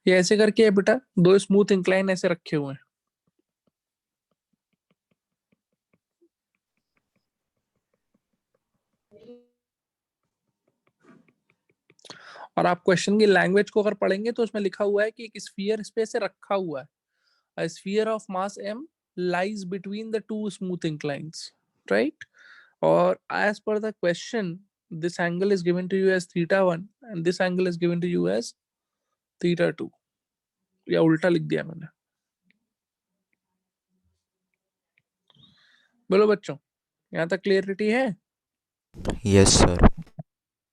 ये ऐसे करके है बेटा, दो स्मूथ इंक्लाइन ऐसे रखे हुए हैं। और आप क्वेश्चन की लैंग्वेज को अगर पढ़ेंगे तो उसमें लिखा हुआ है कि एक स्फीयर इस पे ऐसे रखा हुआ है, a sphere of mass m lies between the two smooth inclines, right? Or as per the question, this angle is given to you as theta 1 and this angle is given to you as theta 2, या उल्टा लिख दिया मैंने। बोलो बच्चों, यहाँ तक clarity है? Yes sir.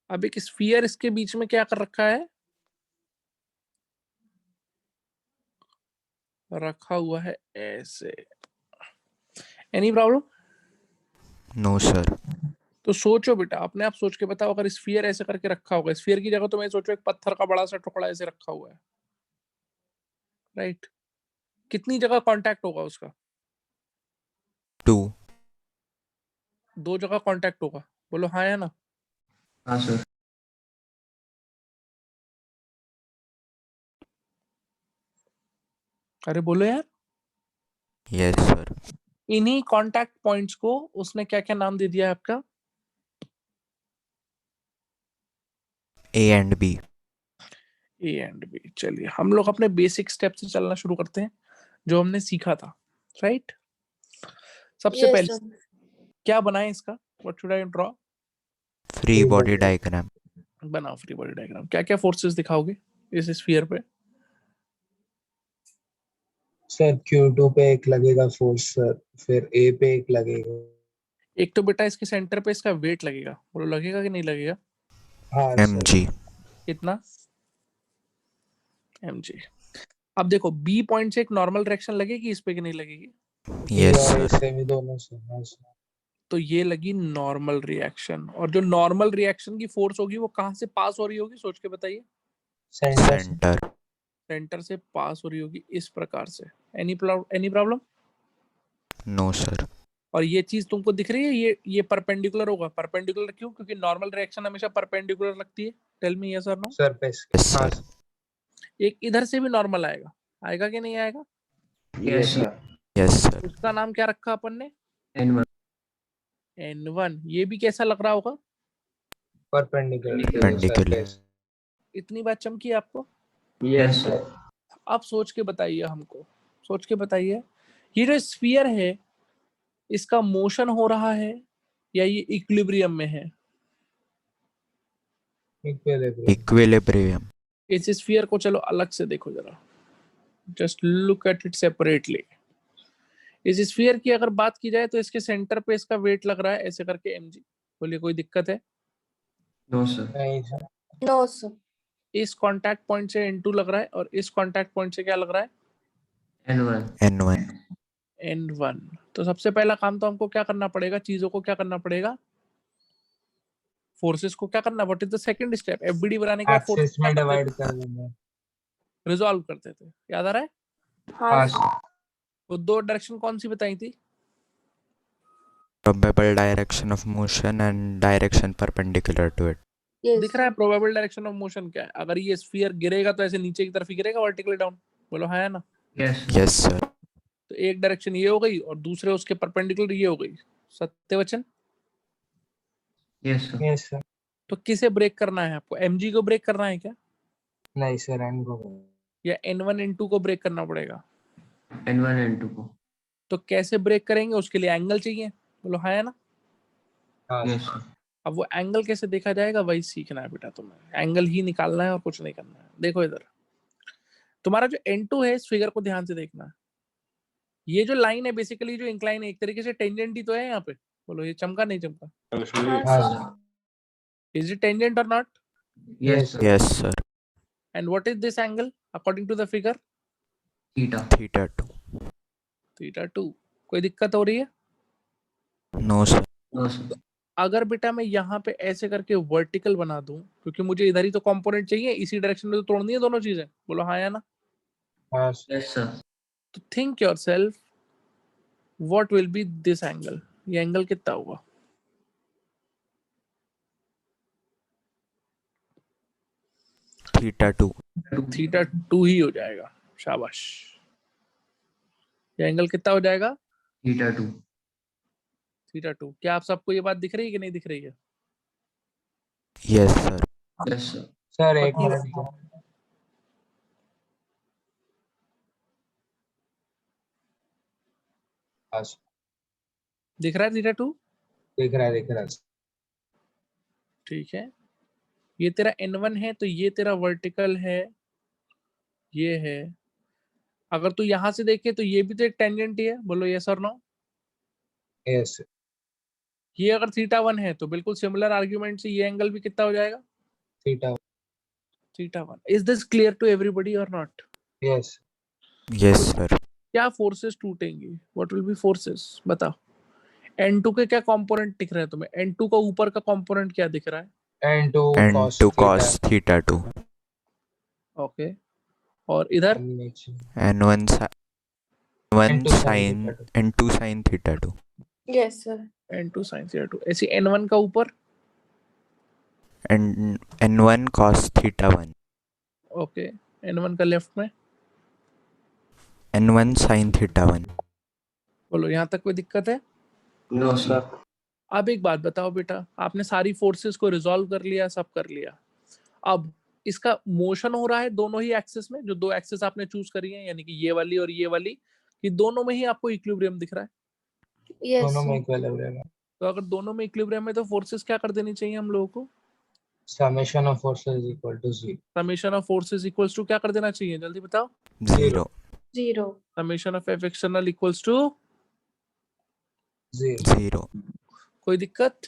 अब एक स्फीयर इसके बीच में क्या कर रखा है, रखा हुआ है ऐसे। Any problem? No sir. तो सोचो बेटा, अपने आप सोच के बताओ, अगर स्फीयर ऐसे करके रखा होगा, स्फीयर की जगह तो मैं सोचो एक पत्थर का बड़ा सा टुकड़ा ऐसे रखा हुआ है, राइट? कितनी जगह कांटेक्ट होगा उसका? 2। 2 जगह कांटेक्ट होगा। बोलो हाँ या ना? हाँ सर। अरे बोलो यार। Yes sir. इन्हीं कांटेक्ट पॉइंट्स को उसने क्या क्या नाम दे दिया है आपका? A and B. A and B. चलिए हम लोग अपने बेसिक स्टेप से चलना शुरू करते हैं, जो हमने सीखा था, राइट? सबसे Yes, पहले sir. क्या बनाए इसका? What should I draw? Free body diagram. बनाओ फ्री बॉडी डायग्राम। क्या क्या फोर्सेस दिखाओगे इस स्फीयर पे? सर Q2 पे एक लगेगा फोर्स सर, फिर A पे एक लगेगा। एक तो बेटा इसके सेंटर पे इसका वेट लगेगा, बोलो लगेगा कि नहीं लगेगा? हाँ एम सर। जी। कितना? mg। अब देखो बी पॉइंट से एक नॉर्मल डायरेक्शन लगेगी इस पे कि नहीं लगेगी? यस और सर। इससे भी दोनों से। हाँ सर। तो ये लगी नॉर्मल रिएक्शन, और जो नॉर्मल रिएक्शन की फोर्स होगी वो कहाँ से पास हो रही होगी, सोच के बताइए। सेंटर से। सेंटर। सेंटर से पास हो रही होगी इस प्रकार से। Any problem? No sir. और ये चीज तुमको दिख रही है, ये परपेंडिकुलर होगा। परपेंडिकुलर क्यों? क्योंकि नॉर्मल रिएक्शन हमेशा परपेंडिकुलर लगती है। टेल मी यस और नो। सर पे। यस हाँ सर। सर। एक इधर से भी नॉर्मल आएगा, आएगा कि नहीं आएगा? Yes sir. Yes sir. उसका नाम क्या रखा अपन ने? N1। n1। ये भी कैसा लग रहा होगा? परपेंडिकुलर। परपेंडिकुलर। इतनी बात चमकी आपको? Yes sir. अब सोच के बताइए हमको, सोच के बताइए, ये जो स्फीयर है इसका मोशन हो रहा है या ये इक्विलिब्रियम में है? इक्विलिब्रियम। इस स्फीयर को चलो अलग से देखो जरा, just look at it separately. इस स्फीयर की अगर बात की जाए तो इसके सेंटर पे इसका वेट लग रहा है ऐसे करके mg। बोलिए कोई दिक्कत है? No sir. नहीं सर। No, sir. इस कांटेक्ट पॉइंट से n2 लग रहा है और इस कांटेक्ट पॉइंट से क्या लग रहा है? N1। N1। n1। तो सबसे पहला काम तो हमको क्या करना पड़ेगा, चीजों को क्या करना पड़ेगा, फोर्सेस को क्या करना। What is the second step? FBD बनाने के बाद फोर्स एक्सिस में डिवाइड कर देंगे। रिजॉल्व करते थे, याद आ रहा है? हाँ हाँ, सर। वो दो डायरेक्शन कौन सी बताई थी? Probable direction of motion and direction perpendicular to it. yes. दिख रहा है प्रोबेबल डायरेक्शन ऑफ मोशन क्या है? अगर ये स्फीयर गिरेगा तो ऐसे नीचे की तरफ ही गिरेगा, वर्टिकली डाउन। बोलो हाँ या ना? यस। Yes sir. तो एक डायरेक्शन ये हो गई और दूसरे उसके परपेंडिकुलर ये हो गई। सत्यवचन? Yes sir. Yes sir. तो किसे ब्रेक करना है आपको? mg को ब्रेक करना है क्या, नहीं सर, एन को। या n1 n2 को ब्रेक करना पड़ेगा? N1 N2 को। तो कैसे ब्रेक करेंगे, उसके लिए एंगल चाहिए। बोलो हाँ या ना? हाँ यस सर। सर। अब वो एंगल कैसे देखा जाएगा वही सीखना है बेटा तुम्हें। एंगल ही निकालना है और कुछ नहीं करना है। देखो इधर तुम्हारा जो n2 है, इस फिगर को ध्यान से देखना है। ये जो लाइन है बेसिकली जो इंक्लाइन है, एक तरीके से टेंजेंट ही तो है यहाँ पे। बोलो ये चमका नहीं चमका? हाँ, हाँ sir. Sir. Is it tangent और not? Yes sir. Yes sir. And what is this angle according to the figure? Theta. Theta 2। Theta 2। कोई दिक्कत हो रही है? No sir. No sir. अगर बेटा मैं यहाँ पे ऐसे करके वर्टिकल बना दूं, क्योंकि मुझे इधर ही तो कंपोनेंट चाहिए, इसी डायरेक्शन में तो तोड़नी है दोनों चीजें। बोलो हाँ या ना? हाँ सर। Yes sir. तो think yourself what will be this angle. ये एंगल कितना होगा? थीटा 2 थीटा 2 ही हो जाएगा। शाबाश। ये एंगल कितना हो जाएगा? थीटा 2। थीटा 2। क्या आप सबको ये बात दिख रही है कि नहीं दिख रही है? Yes sir. Yes sir. Sir एक पक्की मिनट बात? बस दिख रहा है थीटा 2? दिख रहा है ठीक है। ये तेरा n1 है तो ये तेरा वर्टिकल है, ये है। अगर तू यहां से देखे तो ये भी तो एक टेंजेंट ही है। बोलो यस और नो। यस ये अगर थीटा 1 है तो बिल्कुल सिमिलर आर्ग्यूमेंट से ये एंगल भी कितना हो जाएगा? Theta theta 1। Is this clear to everybody और नॉट? Yes yes sir. क्या फोर्सेस टूटेंगी? What will be forces? बताओ। n2 के क्या कंपोनेंट दिख रहे हैं तुम्हें? n2 का ऊपर का कंपोनेंट क्या दिख रहा है? And to and cos two theta cos theta 2 okay. और इधर and one N2 sin sign theta 2. And 2 sine theta 2 Yes, sir. n2 sin theta 2। ऐसे n1 का ऊपर and one cos theta 1 okay. n1 का लेफ्ट में and one sine theta 1। बोलो यहाँ तक कोई दिक्कत है? No sir. अब एक बात बताओ बेटा, आपने सारी फोर्सेस को रिजॉल्व कर लिया, सब कर लिया। अब इसका मोशन हो रहा है दोनों ही एक्सिस में, जो दो एक्सिस आपने चूज करी है, यानी कि ये वाली और ये वाली, कि दोनों में ही आपको इक्विलिब्रियम दिख रहा है। Yes, दोनों में sir. इक्विलिब्रियम है तो अगर दोनों में इक्विलिब्रियम है तो फोर्सेस क्या कर देनी चाहिए हम लोगों को? Summation of forces is equal to 0 summation of forces equals to क्या कर देना चाहिए? जल्दी बताओ। 0 Zero. Summation of F external equals to 0 0 कोई दिक्कत?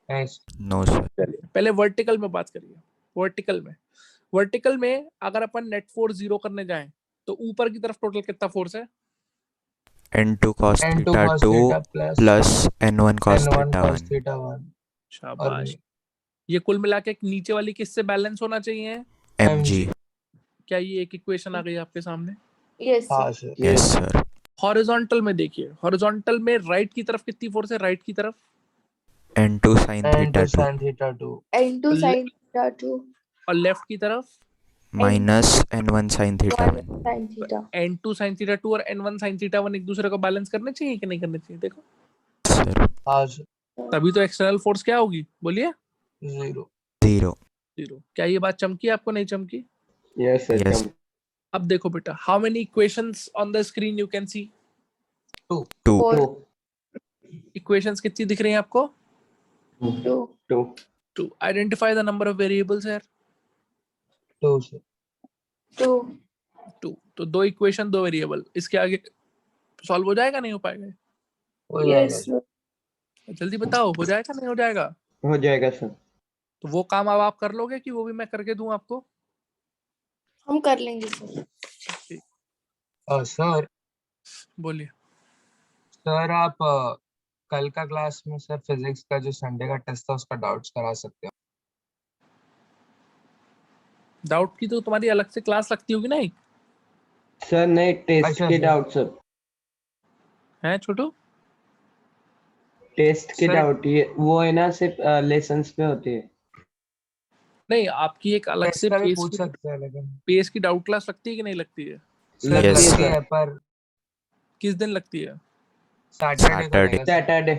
Yes no sir. चलिए पहले वर्टिकल में बात करिए। वर्टिकल में अगर अपन नेट फोर्स 0 करने जाएं तो ऊपर की तरफ टोटल कितना फोर्स है? And 2 cos N2 theta cos 2 theta plus plus and one cos N1 theta cos 1। theta 1 और शाबाश। ये कुल मिला के नीचे वाली किससे बैलेंस होना चाहिए? M G. क्या ये एक इक्वेशन आ गई आपके सामने? Yes, sir. हाँ सर यस सर। हॉरिजॉन्टल में देखिए, हॉरिजॉन्टल में राइट की तरफ कितनी फोर्स है? राइट की तरफ and 2 sine theta N2 2 sin theta 2 N2 sin theta 2. और लेफ्ट की तरफ minus and one sine theta 1 1। sin theta. n2 sin theta 2 और n1 sin थीटा 1 एक दूसरे को बैलेंस करने चाहिए कि नहीं करने चाहिए? देखो, सर हाँ सर तभी तो एक्सटर्नल फोर्स क्या होगी? बोलिए। 0 0 0। क्या ये बात चमकी आपको? नहीं चमकी? Yes, sir. यस अब देखो बेटा, how many equations on the screen you can see? 2 4, equations कितनी दिख रही हैं आपको? 2, 2. 2। Identify the number of variables here. 2 sir 2. 2। तो दो इक्वेशन दो वेरिएबल, इसके आगे सॉल्व हो जाएगा नहीं हो पाएगा? हो जाएगा Yes, सर sir. जल्दी बताओ, हो जाएगा नहीं हो जाएगा? हो जाएगा सर. तो वो काम अब आप कर लोगे कि वो भी मैं करके दूं आपको? हम कर लेंगे सर. सर बोलिए। सर आप कल का क्लास में सर फिजिक्स का जो संडे का टेस्ट था उसका डाउट्स करा सकते हो डाउट की तो तुम्हारी अलग से क्लास लगती होगी ना? सर नहीं, टेस्ट अच्छा के सर डाउट सर. है छोटू? टेस्ट के सर डाउट ये वो है ना, सिर्फ लेसन्स पे होती है. नहीं, आपकी एक अलग टेस्ट से का भी पूछ सकते हैं लेकिन पेस की डाउट क्लास लगती है कि नहीं लगती है? सर लगती Yes, है लगती sir. है सर. पर किस दिन लगती है? सैटरडे को Saturday. रहेगा सर सैटरडे.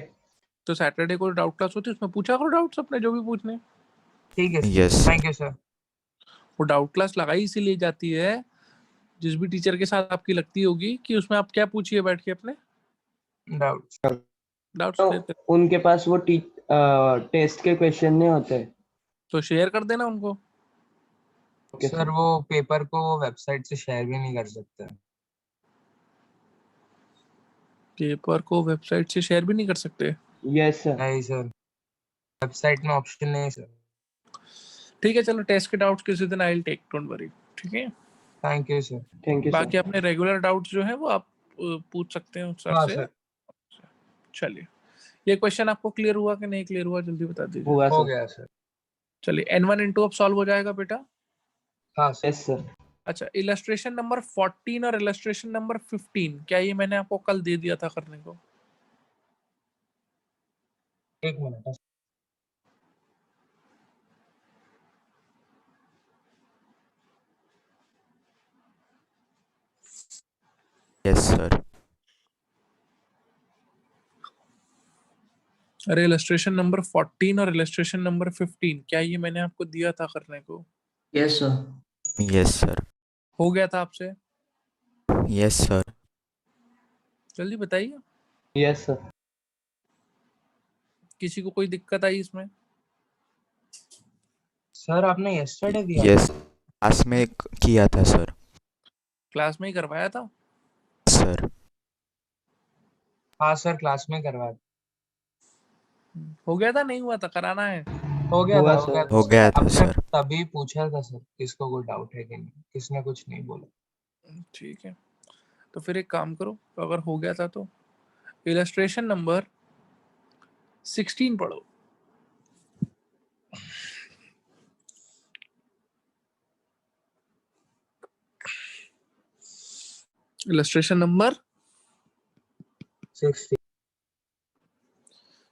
तो सैटरडे को डाउट क्लास होती है, उसमें पूछा करो डाउट्स अपने जो भी पूछने। ठीक है Yes, sir. Thank you sir वो डाउट क्लास लगाई इसीलिए जाती है, जिस भी टीचर के साथ आपकी लगती होगी, कि उसमें आप क्या पूछिए बैठ के अपने डाउट्स डाउट्स तो क्लियर कर। उनके पास वो टेस्ट के क्वेश्चन नहीं होते. तो शेयर कर देना उनको। Okay sir sir. वो पेपर को वेबसाइट से शेयर भी नहीं कर सकते पेपर को वेबसाइट से शेयर भी नहीं कर सकते? Yes sir. नहीं सर वेबसाइट में ऑप्शन नहीं है सर ठीक है, चलो टेस्ट के डाउट्स किसी दिन I will take, don't worry. ठीक है, thank you sir thank you बाकी सर. अपने रेगुलर डाउट्स जो है वो आप पूछ सकते हैं सर हाँ से। सर चलिए, ये क्वेश्चन आपको क्लियर हुआ कि नहीं क्लियर हुआ? जल्दी बता दीजिए। हुआ हो सर. गया सर चलिए, n1 n2 अब सॉल्व हो जाएगा बेटा। हाँ सर यस सर. अच्छा, इलस्ट्रेशन नंबर 14 और इलस्ट्रेशन नंबर 15, क्या ये मैंने आपको कल दे दिया था करने को? एक मिनट Yes, sir. अरे इलस्ट्रेशन नंबर 14 और इलस्ट्रेशन नंबर 15 क्या ये मैंने आपको दिया था करने को? Yes, sir. Yes, sir. हो गया था आपसे? Yes, sir. जल्दी बताइए, यस सर। किसी को कोई दिक्कत आई इसमें? सर आपने yesterday दिया Yes. क्लास में किया था सर. क्लास में ही करवाया था? सर. हाँ सर क्लास में करवाया हो गया था, नहीं हुआ था, कराना है? हो गया हुआ था सर। हो गया था आपने सर. तभी पूछा था सर किसको कोई डाउट है कि नहीं, किसने कुछ नहीं बोला। ठीक है, तो फिर एक काम करो, अगर हो गया था तो इलस्ट्रेशन नंबर 16 पढ़ो। इलस्ट्रेशन नंबर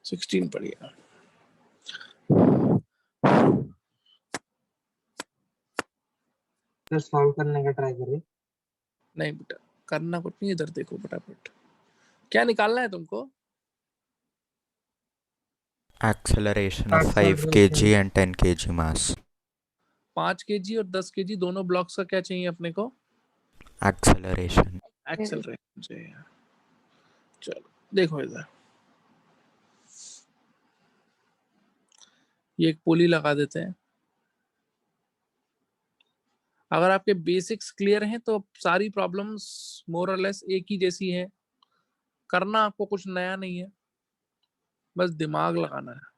16 पढ़िए। सर सॉल्व करने का ट्राई करिए। नहीं बेटा, करना कुछ नहीं, इधर देखो फटाफट। क्या निकालना है तुमको? Acceleration of 5 Acceleration. kg and 10 kg mass. 5 kg और 10 kg दोनों ब्लॉक्स का क्या चाहिए अपने को? Acceleration. एक्सेलरेशन चाहिए। चलो देखो इधर, ये एक पुली लगा देते हैं। अगर आपके बेसिक्स क्लियर हैं तो सारी प्रॉब्लम्स मोर और लेस एक ही जैसी है, करना आपको कुछ नया नहीं है, बस दिमाग लगाना है।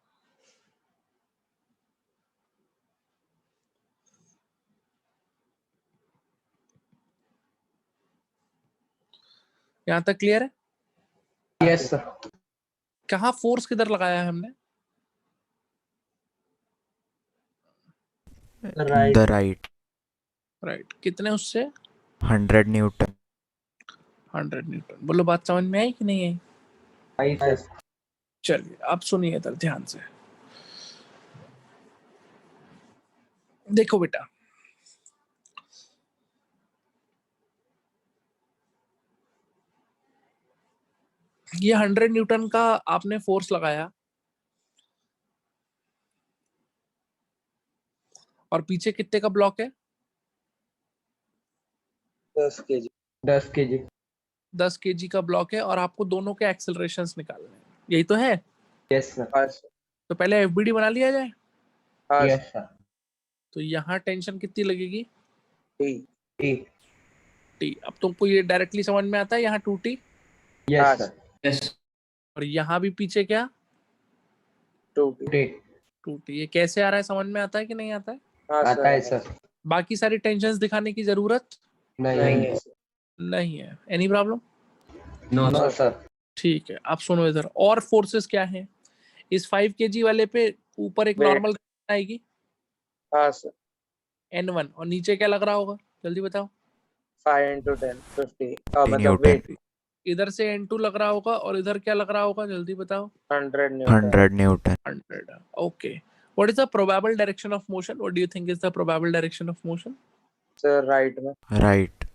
यहाँ तक क्लियर है? Yes sir. कहाँ फोर्स किधर लगाया है हमने? The right. राइट, कितने उससे? 100 Newton. 100 न्यूटन। बोलो बात समझ में आई कि नहीं आई? आई सर। चलिए अब सुनिए इधर ध्यान से, देखो बेटा, ये 100 न्यूटन का आपने फोर्स लगाया और पीछे कितने का ब्लॉक है? 10 kg। 10 kg। 10 kg का ब्लॉक है और आपको दोनों के एक्सेलरेशंस निकालने हैं, यही तो है? Yes sir. तो पहले एफबीडी बना लिया जाए। Yes sir. तो यहाँ टेंशन कितनी लगेगी? टी। टी। अब तुमको ये डायरेक्टली समझ में आता है, यहाँ 2t यस सर। Yes. और यहाँ भी पीछे क्या? टी। 2t। ये कैसे आ रहा है, समझ में आता है कि नहीं आता है? आता है सर। बाकी सारी टेंशन्स दिखाने की जरूरत नहीं है। Any problem? No, no sir. Sir. ठीक है, अब सुनो इधर, और फोर्सेस क्या हैं? इस 5 kg वाले पे ऊपर एक नॉर्मल आएगी N1 और नीचे क्या लग रहा होगा, जल्दी बताओ। 5 into 10 50 Newton. weight इधर से N2 लग रहा होगा और इधर क्या लग रहा होगा, जल्दी बताओ। 100 Newton। 100 Newton. 100। Okay, what is the probable direction of motion? What do you think is the probable direction of motion? Sir right में। Right.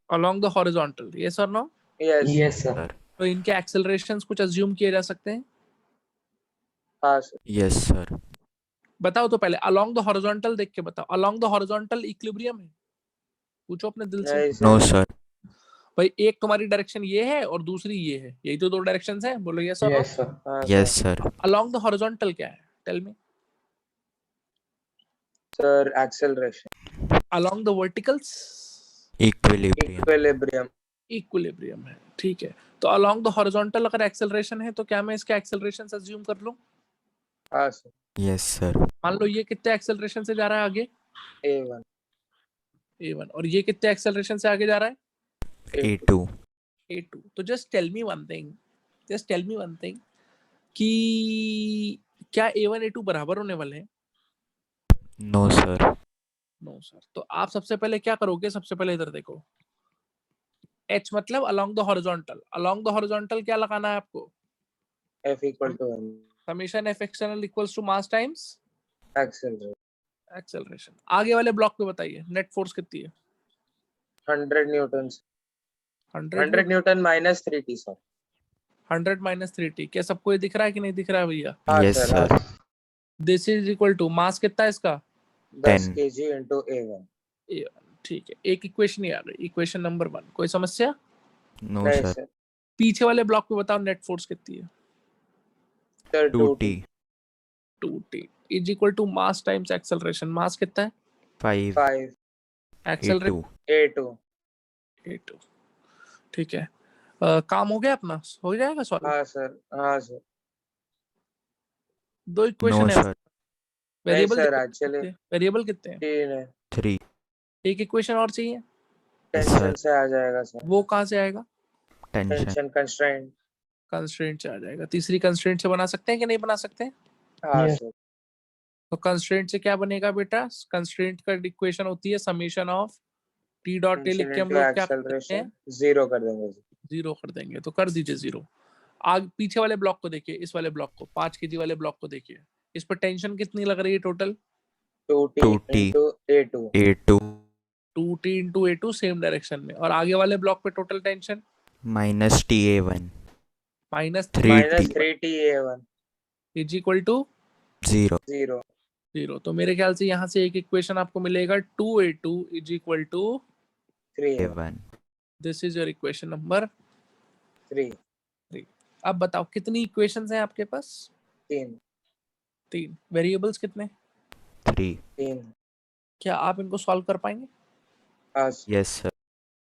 Along the horizontal, yes or no? Yes sir. Sir. तो इनके एक्सेलरेशंस कुछ assume किए जा सकते हैं? हाँ sir. Yes, sir. बताओ तो पहले, along the horizontal देख के बताओ, along the horizontal इक्विलिब्रियम है? पूछो अपने दिल से। No, sir. भाई एक तुम्हारी डायरेक्शन ये है और दूसरी ये है, यही तो दो डायरेक्शंस हैं, बोलो यस और no. Yes sir. Yes, sir. along the horizontal क्या है, tell me. Sir acceleration. along the verticals Equilibrium. Equilibrium है, ठीक है। तो along the horizontal अगर एक्सेलरेशन है तो क्या मैं इसका एक्सेलरेशन अज्यूम कर लूं? हाँ सर। Yes, sir. मान लो ये कितने एक्सेलरेशन से जा रहा है आगे? a1 और ये कितने एक्सेलरेशन से आगे जा रहा है? A2. a2। तो just tell me one thing कि क्या a1 a2 बराबर होने वाले हैं? No, sir. No sir. तो आप सबसे पहले क्या करोगे, सबसे पहले इधर देखो, h मतलब along the horizontal क्या लगाना है आपको? F equal to 1 summation f external equals to mass times acceleration. आगे वाले ब्लॉक पे बताइए नेट फोर्स कितनी है? 100 Newton. 100 100 Newton minus 3t sir. 100 minus 3t, क्या सबको ये दिख रहा है कि नहीं दिख रहा है भैया? हाँ Yes, सर, हाँ sir. Sir. This is equal to mass कितना है इसका? 10 10. kg into A1। ठीक है, एक इक्वेशन ही आ गई, इक्वेशन नंबर 1। कोई समस्या? No, नहीं sir. सर। पीछे वाले ब्लॉक पे बताओ नेट फोर्स कितनी है? Sir 2t. 2t is equal to mass times acceleration. Mass कितना है? 5. 5 एक्सेलरेशन A2. A2। a2। ठीक है, काम हो गया अपना, हो जाएगा सॉल्व। हाँ सर, हाँ सर। दो No, इक्वेशन है, sir. नहीं वेरिएबल सर, एक्चुअली वेरिएबल कितने हैं? 3 है। 3. एक इक्वेशन और चाहिए, Yes, टेंशन sir. से आ जाएगा सर। वो कहाँ से आएगा? Tension. Tension constraint. कंस्ट्रेंट से आ जाएगा। तीसरी कंस्ट्रेंट से बना सकते हैं कि नहीं बना सकते हैं? हाँ Yes. सर। तो कंस्ट्रेंट से क्या बनेगा बेटा? कंस्ट्रेंट का इक्वेशन होती है summation of T dot A, लिख टेंशन के हम इनटू लोग क्या कर सकते एक्सेलरेशन हैं? 0 कर देंगे जी। 0 कर देंगे, तो कर दीजिए 0। आग पीछे वाले ब्लॉक को देखिए, इस वाले ब्लॉक को, 5 kg वाले ब्लॉक को देखिए। इस पर टेंशन कितनी लग रही है total? 2t 2t. into A2। A2. 2t into A2 same direction में। और आगे वाले ब्लॉक पे total tension Minus TA1. Minus 3t. Minus 3t A1। Is equal to 0. 0। 0। तो मेरे ख्याल से यहाँ से एक इक्वेशन आपको मिलेगा 2A2 is equal to 3 A1. This is your equation number 3। 3। अब बताओ कितनी इक्वेशंस हैं आपके पास? 3। 3। वेरिएबल्स कितने? 3. 3। क्या आप इनको सॉल्व कर पाएंगे? हाँ सर। Yes, sir.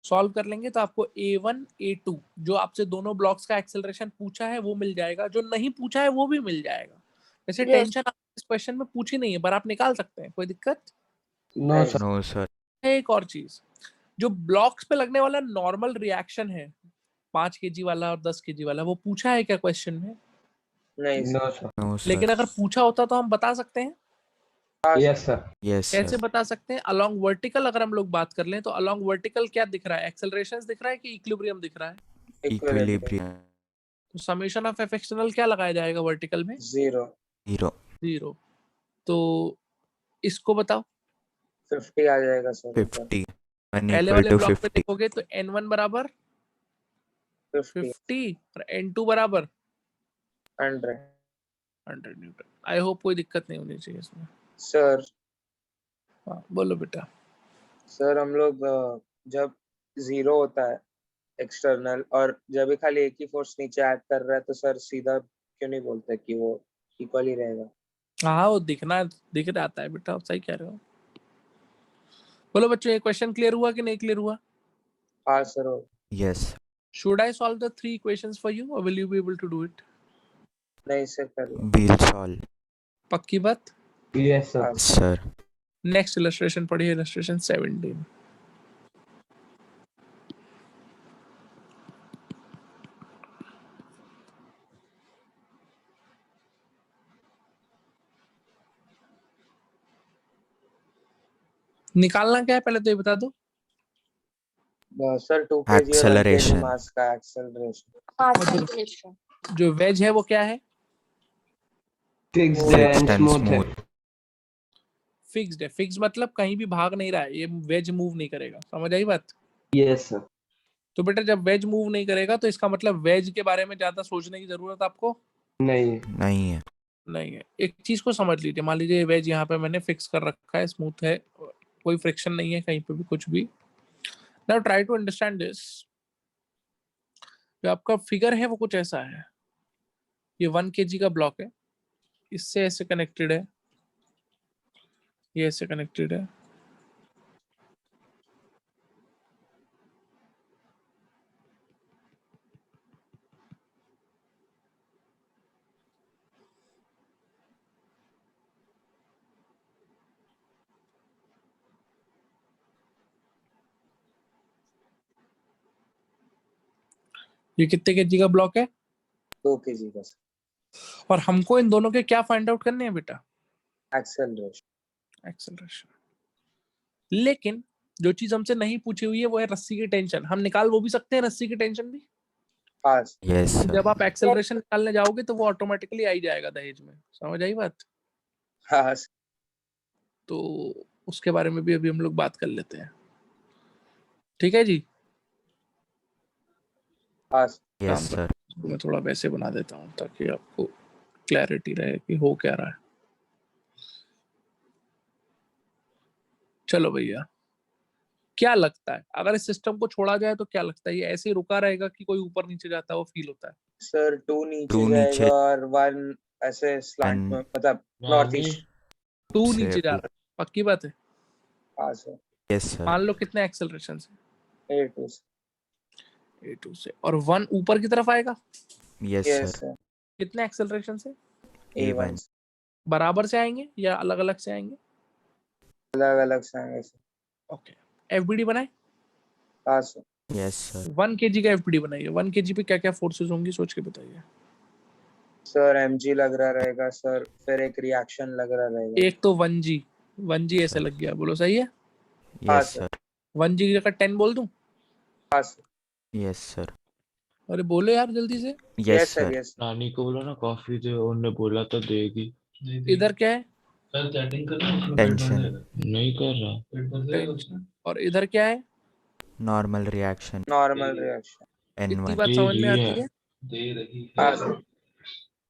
सॉल्व कर लेंगे तो आपको A1 A2 जो आपसे दोनों ब्लॉक्स का एक्सेलरेशन पूछा है वो मिल जाएगा, जो नहीं पूछा है वो भी मिल जाएगा। वैसे Yes. टेंशन इस क्वेश्चन में पूछी नहीं है, पर आप निकाल सकते हैं, कोई दिक्कत No, नहीं sir. No, sir. है? एक और चीज, जो ब्लॉक्स पे लगने वाला नॉर्मल रिएक्शन है 5 kg वाला और 10 kg वाला, वो पूछा है क्या क्वेश्चन में? नहीं sir. No, sir. No, sir. लेकिन अगर पूछा होता तो हम बता सकते हैं। हाँ Yes, सर। sir. Yes, कैसे sir. बता सकते हैं? अलोंग वर्टिकल अगर हम लोग बात कर लें तो अलोंग वर्टिकल क्या दिख रहा है? एक्सेलरेशन दिख रहा है कि इक्विलिब्रियम दिख रहा है? Equilibrium. तो समेशन ऑफ एफ एक्सटर्नल क्या लगाया जाएगा वर्टिकल में? 0। 0. 0। तो इसको बताओ। 50 आ जाएगा सर। 50. 1 पहले equal वाले to ब्लॉक पे 50. देखोगे तो n1 बराबर 50। 50 और n2 बराबर 100। 100 न्यूटन। आई होप कोई दिक्कत नहीं होनी चाहिए इसमें। सर हाँ बोलो बेटा। सर हम लोग जब 0 होता है एक्सटर्नल और जब भी खाली एक ही फोर्स नीचे ऐड कर रहा है तो सर सीधा क्यों नहीं बोलते कि वो इक्वल ही रहेगा? हाँ वो दिख जाता है बेटा, आप सही कह रहे हो। बोलो बच्चों, ये क्वेश्चन क्लियर हुआ कि नहीं क्लियर हुआ? हाँ sir. Yes. Should I solve the 3 equations for you or will you be able to do it? नहीं सर कर लो। We'll solve. पक्की बात? Yes, sir. हाँ Yes, sir. नेक्स्ट इलस्ट्रेशन पढ़िए, इलस्ट्रेशन 17। निकालना क्या है पहले तो ये बता दो। सर 2 kg और 1 kg Acceleration. मास का एक्सेलरेशन। Acceleration. जो वेज है वो क्या है? Fixed Fixed and and smooth है. smooth. फिक्स्ड है। फिक्स मतलब कहीं भी भाग नहीं रहा है, ये वेज मूव नहीं करेगा। समझ आई बात? Yes, sir. तो बेटा जब वेज मूव नहीं करेगा तो इसका मतलब वेज के बारे में ज्यादा सोचने की जरूरत आपको नहीं. नहीं है. नहीं है। एक चीज को समझ लीजिए, मान लीजिए वेज यहाँ पे मैंने फिक्स कर रखा है, स्मूथ है, कोई फ्रिक्शन नहीं है कहीं पे भी कुछ भी। Now try to understand this. जो आपका फिगर है वो कुछ ऐसा है, ये 1 kg का ब्लॉक है, इससे ऐसे कनेक्टेड है, ये ऐसे कनेक्टेड है, ये कितने kg का ब्लॉक है? 2 kg का सर। और हमको इन दोनों के क्या फाइंड आउट करने हैं बेटा? एक्सेलरेशन। एक्सेलरेशन। लेकिन जो चीज हमसे नहीं पूछी हुई है वो है रस्सी की टेंशन। हम निकाल वो भी सकते हैं रस्सी की टेंशन भी। हाँ सर। Yes, तो sir. जब आप एक्सेलरेशन निकालने जाओगे तो वो ऑटोमेटिकली आ ही जाएगा दहेज में। समझ आई बात? हाँ सर। तो उसके बारे में भी अभी हम लोग बात कर लेते हैं, ठीक है जी? हाँ सर। Yes, काम sir. मैं थोड़ा वैसे बना देता हूँ ताकि आपको क्लैरिटी रहे कि हो क्या रहा है। चलो भैया, क्या लगता है अगर इस सिस्टम को छोड़ा जाए तो क्या लगता है, ये ऐसे ही रुका रहेगा कि कोई ऊपर नीचे जाता है वो फील होता है? सर 2 नीचे Two जाएगा नीचे और 1 ऐसे स्लैंट and में, मतलब नॉर्थ ईस्ट। 2 से नीचे जा रहा है, पक्की बात है? हाँ सर। Yes, sir. मान लो कितने एक्सेलरेशन से? A2 A2 से, और 1 ऊपर की तरफ आएगा Yes, यस sir. सर। कितने एक्सेलरेशन से? A1 A1. बराबर से आएंगे या अलग अलग से आएंगे? अलग अलग से आएंगे सर। ओके, एफबीडी बनाए। हाँ सर। Yes, sir. 1 kg का एफबीडी बनाइए। 1 kg पे क्या क्या फोर्सेस होंगी सोच के बताइए। सर mg लग रहा रहेगा सर, फिर एक रिएक्शन लग रहा रहेगा। एक तो 1g, 1g ऐसे लग गया, बोलो सही है? Yes, sir. sir. 1g की जगह 10 बोल दूं? हाँ सर। Yes, sir. अरे बोलो यार जल्दी से। Yes, yes sir. Sir. Yes नानी को बोला ना कॉफी दे, उन्होंने बोला तो देगी। इधर क्या है? सर चैटिंग कर रहा हूँ, Tension. नहीं कर रहा। टेंशन। और इधर क्या है? Normal reaction. Normal reaction. इतनी N1. बात दे समझ में रही आती है? दे रही हाँ सर।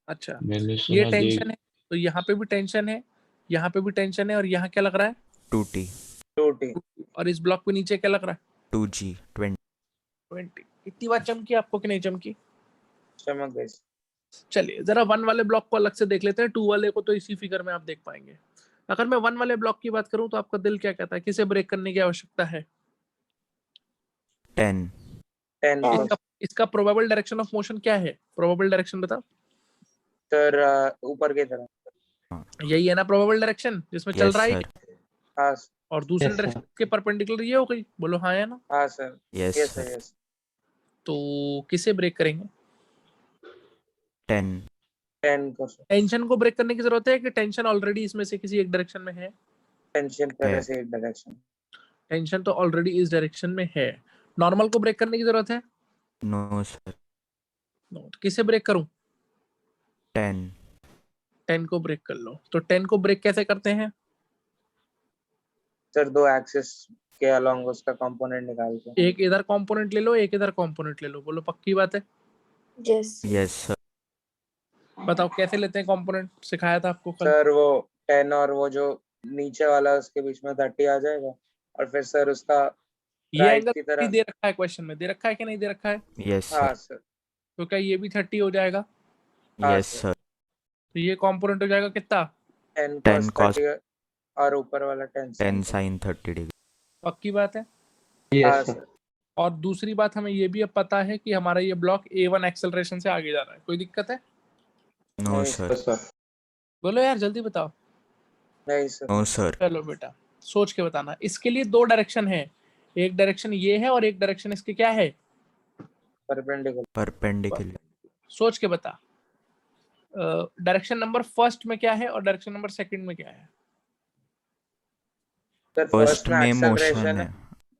अच्छा, मैंने ये सुना टेंशन है तो यहाँ पे भी टेंशन है, यहाँ पे भी टेंशन है, और यहाँ क्या लग रहा है? 2T. 2T। और इस ब्लॉक पे नीचे क्या लग रहा है? 2G. 20. 20। इतनी बात चमकी आपको कि नहीं चमकी? चमक गई। चलिए जरा 1 वाले ब्लॉक को अलग से देख लेते हैं। 2 वाले को तो इसी फिगर में आप देख पाएंगे। अगर मैं 1 वाले ब्लॉक की बात करूं तो आपका दिल क्या कहता है, किसे ब्रेक करने की आवश्यकता है? 10. 10 इसका प्रोबेबल डायरेक्शन ऑफ मोशन क्या है? प्रोबेबल डायरेक्शन बताओ। सर ऊपर की तरफ। यही है ना प्रोबेबल डायरेक्शन जिसमें चल Yes, रहा है sir. ये? हाँ और दूसरी Yes, sir. डायरेक्शन के परपेंडिकुलर ये हो गई, बोलो हाँ या ना? हाँ sir. Yes, yes sir. Sir. Yes. तो किसे ब्रेक करेंगे? 10. 10 को सर। टेंशन को ब्रेक करने की जरूरत है कि टेंशन ऑलरेडी इसमें से किसी एक डायरेक्शन में है? टेंशन पहले से एक डायरेक्शन। टेंशन तो ऑलरेडी इस डायरेक्शन में है। नॉर्मल को ब्रेक करने की जरूरत है? No, sir. नो। तो किसे ब्रेक करूं? 10. 10 को ब्रेक कर लो। तो 10 को ब्रेक कैसे करते हैं? सर 2 एक्सिस के अलोंग उसका कंपोनेंट निकाल के। एक इधर कंपोनेंट ले लो, एक इधर कंपोनेंट ले लो, बोलो पक्की बात है? Yes. Yes, sir. बताओ कैसे लेते हैं कंपोनेंट, सिखाया था आपको कल। सर वो 10 और वो जो नीचे वाला उसके बीच में 30 आ जाएगा, और फिर सर उसका ये राइट एंगल की तरफ। दे रखा है क्वेश्चन में, दे रखा है कि नहीं दे रखा है? Yes, हाँ sir. सर। तो क्या ये भी 30 हो जाएगा? Yes, sir. sir. तो ये कंपोनेंट हो जाएगा कितना? 10 10 cos cos 30 और ऊपर वाला 10 10 sin 30 degree. पक्की बात है? हाँ Yes, sir. सर। और दूसरी बात हमें ये भी अब पता है कि हमारा ये ब्लॉक A1 एक्सेलरेशन से आगे जा रहा है। कोई दिक्कत है? No, नहीं sir. Yes, sir. बोलो यार जल्दी बताओ। नहीं सर। No, sir. चलो बेटा सोच के बताना। इसके लिए 2 डायरेक्शन है, एक डायरेक्शन ये है और एक डायरेक्शन इसके क्या है? परपेंडिकुलर। Perpendicular. सोच के बता। डायरेक्शन नंबर फर्स्ट में क्या है और डायरेक्शन नंबर सेकंड में क्या है? सर फर्स्ट फर्स्ट में में एक्सेलरेशन मोशन है है,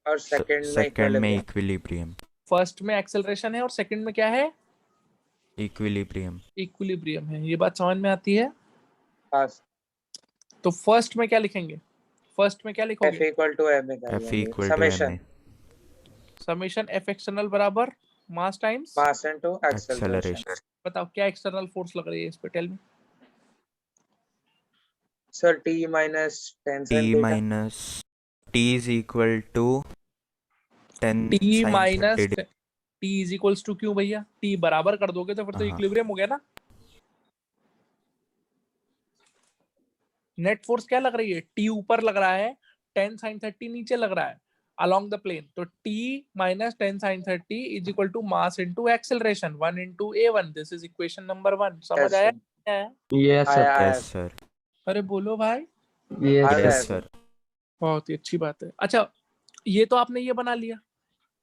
और सेकंड में सेकंड में इक्विलिब्रियम। इक्विलिब्रियम. फर्स्ट में एक्सेलरेशन है और सेकंड में क्या है? इक्विलिब्रियम. इक्विलिब्रियम है। ये बात समझ में आती है? हाँ सर। तो फर्स्ट में क्या लिखेंगे? फर्स्ट में क्या F लिखोगे? इक्वल टू m निकाल F लेंगे। equal to summation ma. Summation F external बराबर mass times mass into acceleration. Acceleration. बताओ क्या एक्सटर्नल फोर्स लग रही है इस पे, tell me. Sir T minus 10 T sin theta। minus T is equal to 10 T sin minus 30 degree. T is equals to क्यों भैया? T बराबर कर दोगे तो फिर तो हाँ. इक्विलिब्रियम हो गया ना। नेट फोर्स क्या लग रही है? T ऊपर लग रहा है, 10 sin 30 नीचे लग रहा है along the plane। तो T minus 10 sin 30 is equal to mass into acceleration 1 into A1। This is equation number 1। समझ Yes, आया? sir. क्या है? Yes, sir. आया Yes, sir. अरे बोलो भाई। Yes, आ sir. गया Yes, सर। sir. बहुत ही अच्छी बात है। अच्छा ये तो आपने ये बना लिया।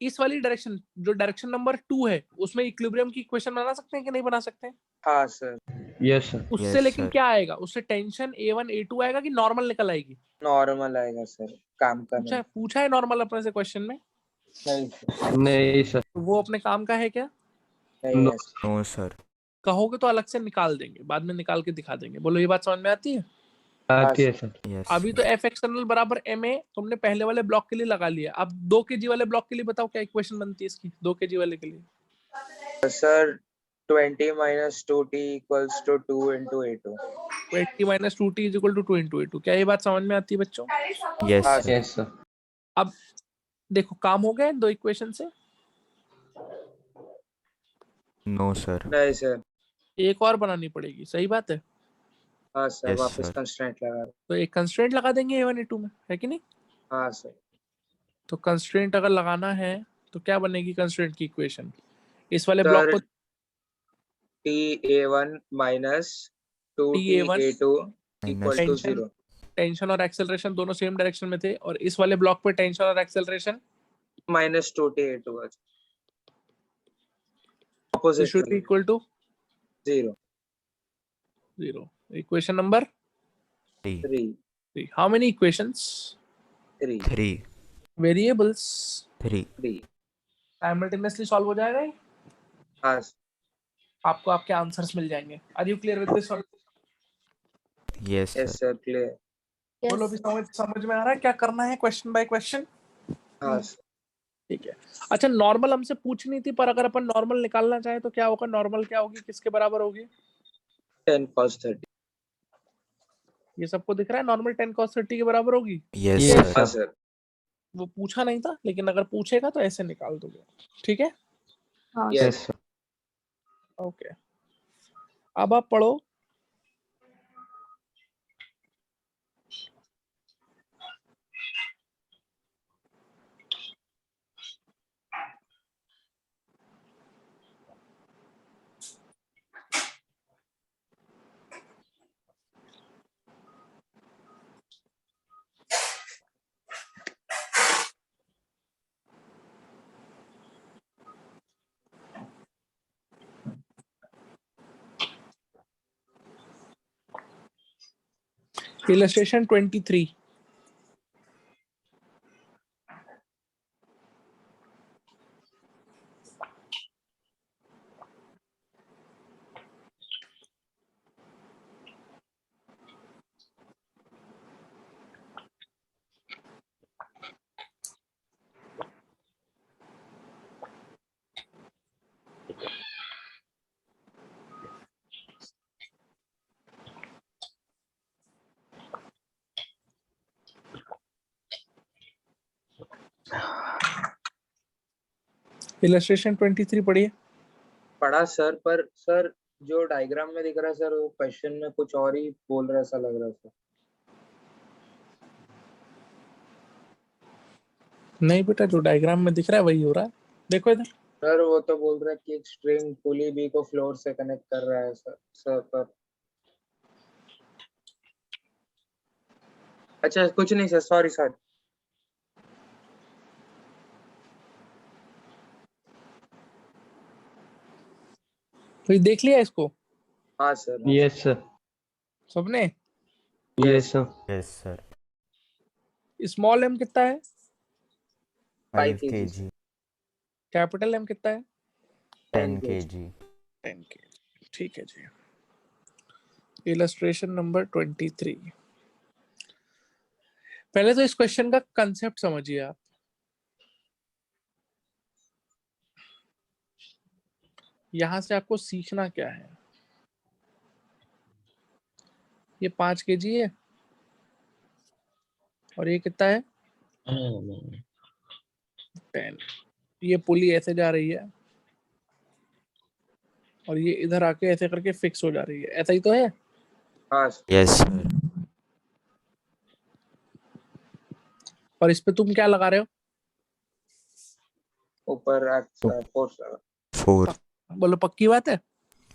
इस वाली डायरेक्शन जो डायरेक्शन नंबर 2 है उसमें इक्विलिब्रियम की इक्वेशन बना सकते हैं कि नहीं बना सकते हैं? हाँ सर। Yes, sir. उससे Yes, लेकिन sir. क्या आएगा? उससे टेंशन A1 A2 आएगा कि नॉर्मल निकल आएगी? नॉर्मल आएगा सर, काम का नहीं। पूछा है नॉर्मल अपने से क्वेश्चन में? नहीं सर। नहीं, sir. तो वो अपने काम का है क्या? नहीं No. है सर। No, sir. कहोगे तो अलग से निकाल देंगे, बाद में निकाल के दिखा देंगे। बोलो ये बात समझ में आती है? आती है, sir. Yes. अभी तो F एक्सटर्नल बराबर ma तुमने पहले वाले ब्लॉक के लिए लगा लिया। अब 2 kg वाले ब्लॉक के लिए बताओ क्या इक्वेशन बनती है इसकी, 2 kg वाले के लिए? Sir 20 minus 2t equals to 2 into a2. 20 minus 2t is equal to 2 into a2। क्या ये बात समझ में आती है बच्चों? यस हाँ सर। Yes sir. अब देखो काम हो गया इन दो इक्वेशन से। No sir. नहीं सर। एक और बनानी पड़ेगी, सही बात है। हाँ सर Yes, वापस sir. कंस्ट्रेंट लगा रहे। तो एक कंस्ट्रेंट लगा देंगे a1 a2 में, है कि नहीं? हाँ सर। तो कंस्ट्रेंट अगर लगाना है तो क्या बनेगी कंस्ट्रेंट की इक्वेशन? इस वाले ब्लॉक को ta1 minus 2ta2 equal to tension 0. Tension और एक्सेलरेशन दोनों सेम डायरेक्शन में थे, और इस वाले ब्लॉक पे टेंशन और एक्सेलरेशन minus 2ta2 was तो opposite should be equal to 0. 0। Equation number 3. 3। How many equations? 3. 3 variables 3 3. Simultaneously solve हो जाएगा ये? हाँ आपको आपके आंसर्स मिल जाएंगे। Are you clear with this? Yes yes sir. Sir clear. बोलो भी समझ में आ रहा है क्या करना है क्वेश्चन बाय क्वेश्चन? हाँ ठीक है। अच्छा नॉर्मल हमसे पूछनी थी, पर अगर अपन नॉर्मल निकालना चाहे तो क्या होगा? नॉर्मल क्या होगी, किसके बराबर होगी? 10 cos 30. ये सबको दिख रहा है नॉर्मल 10 cos 30 के बराबर होगी। Yes Yes, sir. हाँ sir. सर। वो पूछा नहीं था, लेकिन अगर पूछेगा तो ऐसे निकाल दोगे। ठीक है, हाँ Yes. Yes sir. ओके। अब आप पढ़ो इलस्ट्रेशन 23। इलस्ट्रेशन 23 पढ़िए। पढ़ा सर, पर सर जो डायग्राम में दिख रहा है सर वो क्वेश्चन में कुछ और ही बोल रहा है, ऐसा लग रहा है सर। नहीं बेटा, जो डायग्राम में दिख रहा है वही हो रहा है। देखो इधर। सर वो तो बोल रहा है कि एक स्ट्रिंग पुली बी को फ्लोर से कनेक्ट कर रहा है सर पर। अच्छा कुछ नहीं सर, सॉरी सर। तो ये देख लिया इसको हाँ सर। Yes sir. सबने? Yes sir. Yes sir. Small m कितना है? 5 kg. kg। कैपिटल एम कितना है? 10 kg। 10 kg। ठीक है जी। Illustration number 23। पहले तो इस क्वेश्चन का कंसेप्ट समझिए आप। यहां से आपको सीखना क्या है? ये 5 kg है और ये कितना है? 10। ये पुली ऐसे जा रही है और ये इधर आके ऐसे करके फिक्स हो जा रही है, ऐसा ही तो है। हाँ यस सर। और इस पे तुम क्या लगा रहे हो? ऊपर फोर्स लगा। 4। बोलो पक्की बात है?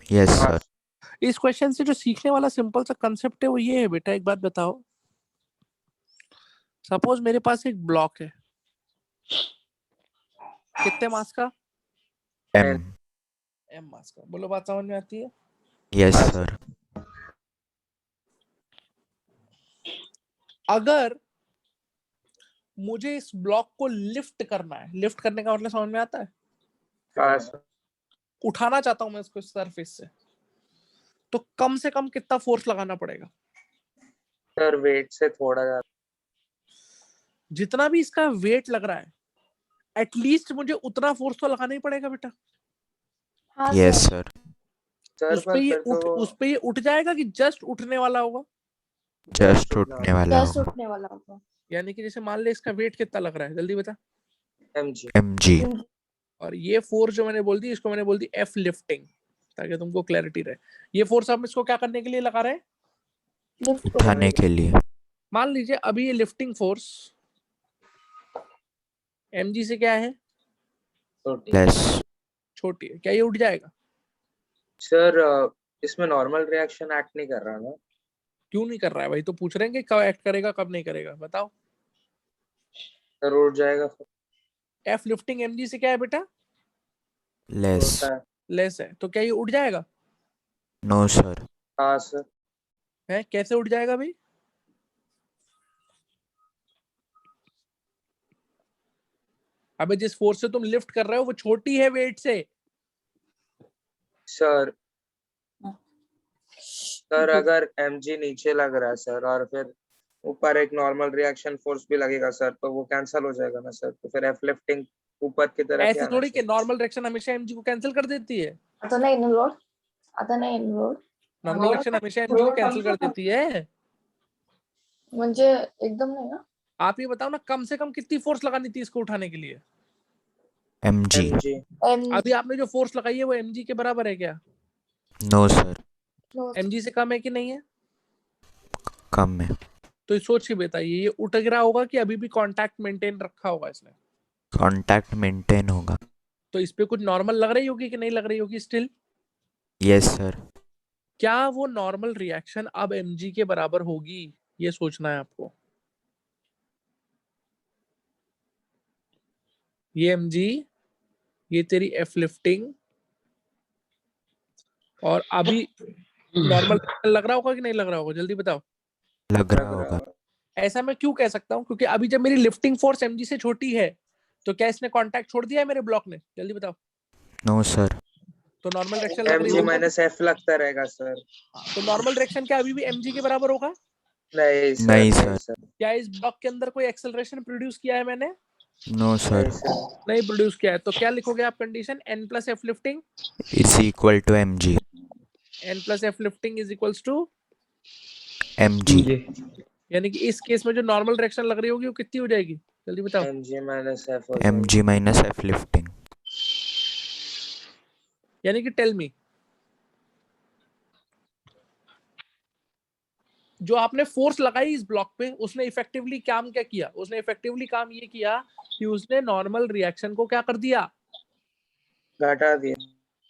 यस हाँ सर। इस क्वेश्चन से जो सीखने वाला सिंपल सा कंसेप्ट है वो ये है बेटा, एक बात बताओ। सपोज मेरे पास एक ब्लॉक है, कितने मास का? M। m मास का। बोलो बात समझ में आती है? Yes sir. अगर मुझे इस ब्लॉक को लिफ्ट करना है, लिफ्ट करने का मतलब समझ में आता है? हाँ सर। उठाना चाहता हूं मैं इसको सरफेस से, तो कम से कम कितना फोर्स लगाना पड़ेगा? सर वेट से थोड़ा ज्यादा। जितना भी इसका वेट लग रहा है, एटलीस्ट मुझे उतना फोर्स तो लगाना ही पड़ेगा बेटा। हाँ यस सर। सर। सर उस पे ये फिर तो उस पे ये उठ जाएगा कि जस्ट उठने वाला होगा? जस्ट उठने वाला जस्ट होगा। उठने वाला होगा। यानी कि जैसे मान ले इसका वेट कितना लग रहा है, जल्दी बता। mg mg। और ये फोर्स जो मैंने बोल दी, इसको मैंने बोल दी एफ लिफ्टिंग, ताकि तुमको क्लैरिटी रहे। ये फोर्स हम इसको क्या करने के लिए लगा रहे हैं? लिफ्ट उठाने के लिए। मान लीजिए अभी ये लिफ्टिंग फोर्स mg से क्या है? छोटी। लेस। छोटी है। क्या ये उठ जाएगा? सर इसमें नॉर्मल रिएक्शन एक्ट नहीं कर रहा ना? क्यों नहीं कर रहा है भाई? तो पूछ रहे हैं कि कब एक्ट करेगा कब नहीं करेगा, बताओ। सर उठ जाएगा फिर। एफ लिफ्टिंग mg से क्या है बेटा? लेस। होता है। लेस है। तो क्या ये उठ जाएगा? No sir. हाँ सर। है कैसे उठ जाएगा भाई? अबे जिस फोर्स से तुम लिफ्ट कर रहे हो वो छोटी है वेट से। सर अगर mg नीचे लग रहा है सर और फिर ऊपर एक नॉर्मल रिएक्शन फोर्स भी लगेगा सर, तो वो कैंसिल हो जाएगा ना सर, तो फिर एफ लिफ्टिंग ऊपर की तरफ ही ऐसे आना थोड़ी कि चाहिए। नॉर्मल डायरेक्शन हमेशा mg को कैंसिल कर देती है। आता नाही ना लोड, आता नाही ना लोड नॉर्मल डायरेक्शन हमेशा mg को कैंसिल कर देती है। म्हणजे एकदम नहीं ना। आप ये बताओ ना, कम से कम कितनी फोर्स लगानी थी इसको उठाने के लिए? mg। mg अभी आपने जो फोर्स लगाई है वो mg के बराबर है क्या? No sir. mg से कम है कि नहीं है? कम है। तो ये सोच के बताइए, ये उठ गिरा होगा कि अभी भी कांटेक्ट मेंटेन रखा होगा इसने? कांटेक्ट मेंटेन होगा। तो इस पे कुछ नॉर्मल लग रही होगी कि नहीं लग रही होगी स्टिल? Yes sir. क्या वो नॉर्मल रिएक्शन अब mg के बराबर होगी? ये सोचना है आपको। ये mg, ये तेरी एफ लिफ्टिंग, और अभी नॉर्मल लग रहा होगा कि नहीं लग रहा होगा, जल्दी बताओ। लग रहा लग रहा होगा। होगा। ऐसा मैं क्यों कह सकता हूँ? क्योंकि अभी जब मेरी लिफ्टिंग फोर्स mg से छोटी है, तो क्या इसने कांटेक्ट छोड़ दिया है मेरे ब्लॉक ने? जल्दी बताओ। No sir. तो नॉर्मल डायरेक्शन लग रही mg होगी। माइनस f लगता रहेगा सर। तो नॉर्मल डायरेक्शन क्या अभी भी mg के बराबर होगा? नहीं सर, नहीं नहीं सर। सर, क्या इस ब्लॉक के अंदर कोई एक्सेलरेशन प्रोड्यूस किया है मैंने? No sir. नहीं सर। नहीं प्रोड्यूस किया है। तो क्या लिखोगे आप condition? n plus F lifting, is equal to mg। n plus F lifting is equals to, mg। यानी कि इस केस में जो नॉर्मल डायरेक्शन लग रही होगी वो कितनी हो जाएगी? जल्दी बताओ। mg माइनस f हो mg माइनस f लिफ्टिंग। यानी कि टेल मी, जो आपने फोर्स लगाई इस ब्लॉक पे, उसने इफेक्टिवली काम क्या किया? उसने इफेक्टिवली काम ये किया कि उसने नॉर्मल रिएक्शन को क्या कर दिया? घटा दिया।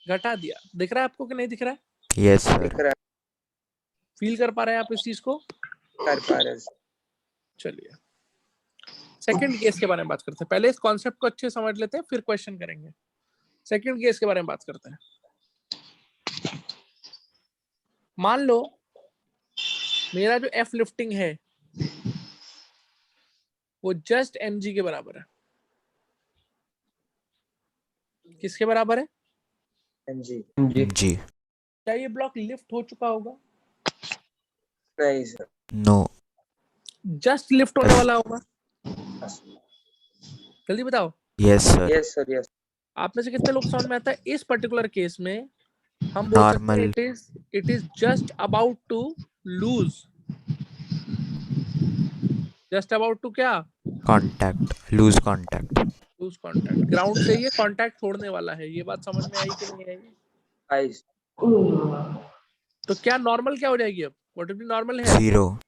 घटा दिया। दिख रहा है आपको कि नहीं दिख रहा है? Yes sir. दिख रहा फील कर पा रहे हैं आप इस चीज को? है, कर पा रहे हैं। चलिए सेकंड केस के बारे में बात करते हैं। पहले इस कॉन्सेप्ट को अच्छे समझ लेते हैं, फिर क्वेश्चन करेंगे। सेकंड केस के बारे में बात करते हैं। मान लो मेरा जो एफ लिफ्टिंग है वो जस्ट mg के बराबर है। किसके बराबर है? mg mg। क्या ये ब्लॉक लिफ्ट हो चुका होगा? नहीं सर। नो। जस्ट लिफ्ट होने वाला होगा? जल्दी बताओ। Yes sir. Yes sir, yes. आप में से कितने लोग समझ में आता है? इस पर्टिकुलर केस में हम बोल सकते हैं normal. It is just about to lose. Just about to क्या? Contact. Lose contact. Lose contact. Ground से ये कांटेक्ट छोड़ने वाला है। ये बात समझ में आई कि नहीं आई? आई। तो क्या नॉर्मल क्या हो जाएगी अब? व्हाट विल बी नॉर्मल है? जीरो।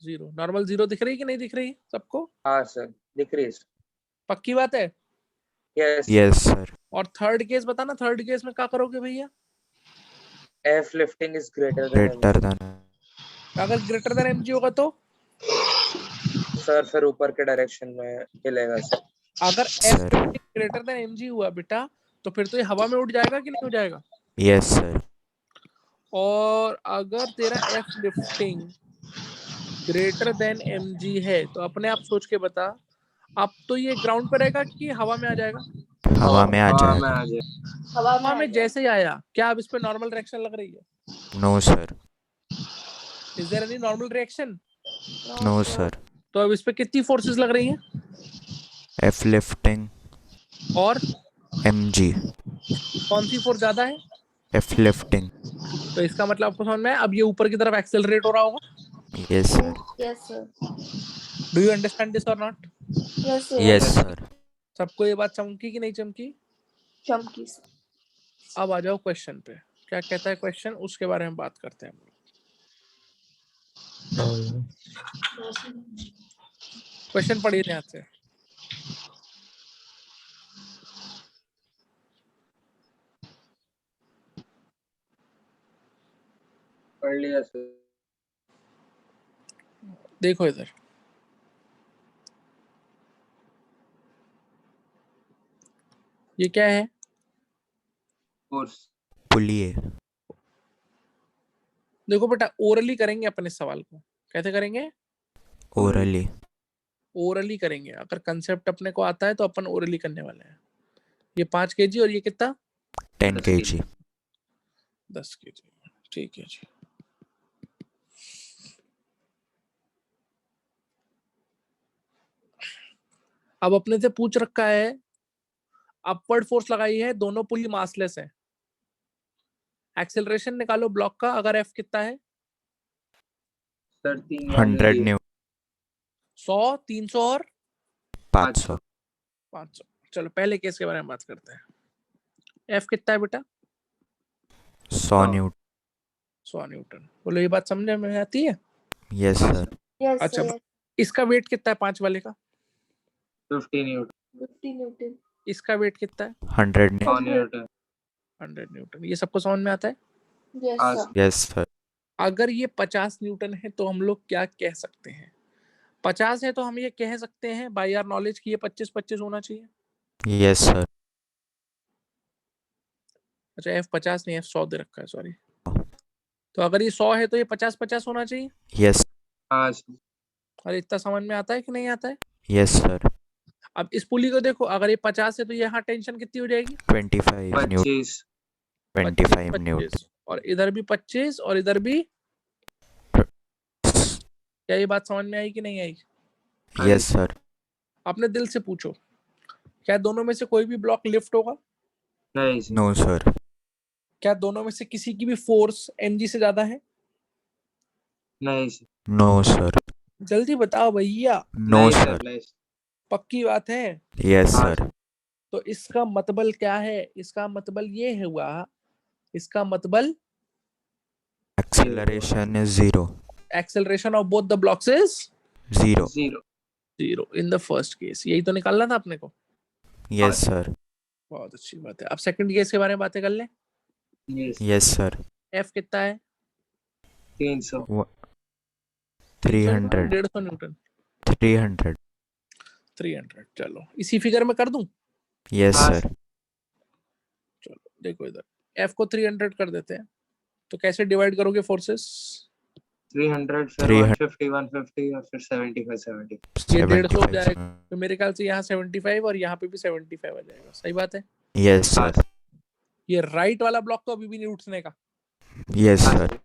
जीरो। नॉर्मल जीरो दिख रही कि नहीं दिख रही सबको? हाँ सर, दिख रही है। पक्की बात है? यस। Yes sir. और थर्ड केस बताना, थर्ड केस में क्या करोगे भैया? F lifting is greater greater than than. अगर ग्रेटर देन mg होगा तो सर फिर ऊपर के डायरेक्शन में हिलेगा सर। अगर sir. f greater than mg हुआ बेटा, तो फिर तो ये हवा में उड़ जाएगा कि नहीं हो जाएगा? Yes sir. और अगर तेरा F lifting greater than mg है तो अपने आप सोच के बता, अब तो ये ग्राउंड पे रहेगा कि हवा में आ जाएगा? हवा में आ हाँ, में जाएगा। आ जाए। हवा में जैसे ही आया, क्या अब इस पे नॉर्मल रिएक्शन लग रही है? No sir. Is there any normal reaction? No sir. तो अब इस पे कितनी फोर्सेस लग रही हैं? f लिफ्टिंग और mg। कौन सी फोर्स ज्यादा है? F lifting. तो इसका मतलब आपको समझ में है, अब ये ऊपर की तरफ एक्सेलरेट हो रहा होगा। Yes sir. Yes, sir. Do you understand this और not? Yes, sir. Yes sir. सबको ये बात चमकी कि नहीं चमकी? चमकी sir. अब आ जाओ क्वेश्चन पे, क्या कहता है क्वेश्चन, उसके बारे में बात करते हैं हम लोग। क्वेश्चन पढ़िए ध्यान से। पढ़ लिया सर। देखो इधर, ये क्या है? फोर्स। पुली है। देखो बेटा, ओरली करेंगे अपन इस सवाल को। कैसे करेंगे? Orally. ओरली करेंगे। अगर कंसेप्ट अपने को आता है तो अपन ओरली करने वाले हैं। ये 5 kg और ये कितना? 10 kg. 10 kg। ठीक है जी। अब अपने से पूछ रखा है, अपवर्ड फोर्स लगाई है, दोनों पुली मासलेस है। एक्सेलरेशन निकालो ब्लॉक का। अगर F कितना है? Sir 100 Newton. 100, 300 और 500. 500। चलो पहले केस के बारे में बात करते हैं। F कितना है बेटा? 100 Newton. 100 न्यूटन। बोलो, ये बात समझने में आती है? Yes sir. Yes, अच्छा, sir. इसका वेट कितना है 5 वाले का? 50 न्यूटन। 50 Newton. इसका वेट कितना है? 100 Newton. 100 न्यूटन। 100 न्यूटन। ये सबको समझ में आता है? Yes, हाँ, sir. Yes sir. अगर ये 50 न्यूटन है तो हम लोग क्या कह सकते हैं? 50 है तो हम ये कह सकते हैं बाय आवर नॉलेज कि ये 25-25 होना चाहिए। Yes sir. अच्छा, F 50 नहीं, F 100 दे रखा है, सॉरी। तो अगर ये 100 है तो ये 50-50 होना चाहिए। Yes. हाँ सर। अरे इतना समझ में आता है कि नहीं आता है? Yes sir. अब इस पुली को देखो, अगर ये 50 है तो यहाँ टेंशन कितनी हो जाएगी? 25 Newton. 25। 25 Newton. 25। और इधर भी 25 और इधर भी। क्या ये बात समझ में आई कि नहीं आई? Yes sir. अपने दिल से पूछो, क्या दोनों में से कोई भी ब्लॉक लिफ्ट होगा? नहीं सर। No sir. क्या दोनों में से किसी की भी फोर्स mg से ज्यादा है? नहीं सर। No sir. जल्दी बताओ भैया। No नहीं sir. सर, नहीं सर। पक्की बात है? Yes हाँ sir. तो इसका मतलब क्या है? इसका मतलब ये हुआ, इसका मतलब Acceleration is 0. Acceleration of both the blocks is 0. 0। 0 in the first case. यही तो निकालना था अपने को। Yes sir. बहुत अच्छी बात है। अब सेकंड केस के बारे में बातें कर लें। Yes sir. F कितना है? 300। 300. 150 न्यूटन। 300. 300। चलो इसी फिगर में कर दूं? Yes हाँ, sir. चलो देखो इधर, F को 300 कर देते हैं, तो कैसे डिवाइड करोगे फोर्सेस? 300 फिर 300. 150 150 और फिर 75 70। ये 150 हो 75. जाएगा, तो मेरे ख्याल से यहाँ 75 और यहाँ पे भी 75 आ जाएगा। सही बात है? Yes sir. ये राइट वाला ब्लॉक तो अभी भी नहीं उठने का। Yes हाँ sir. सर।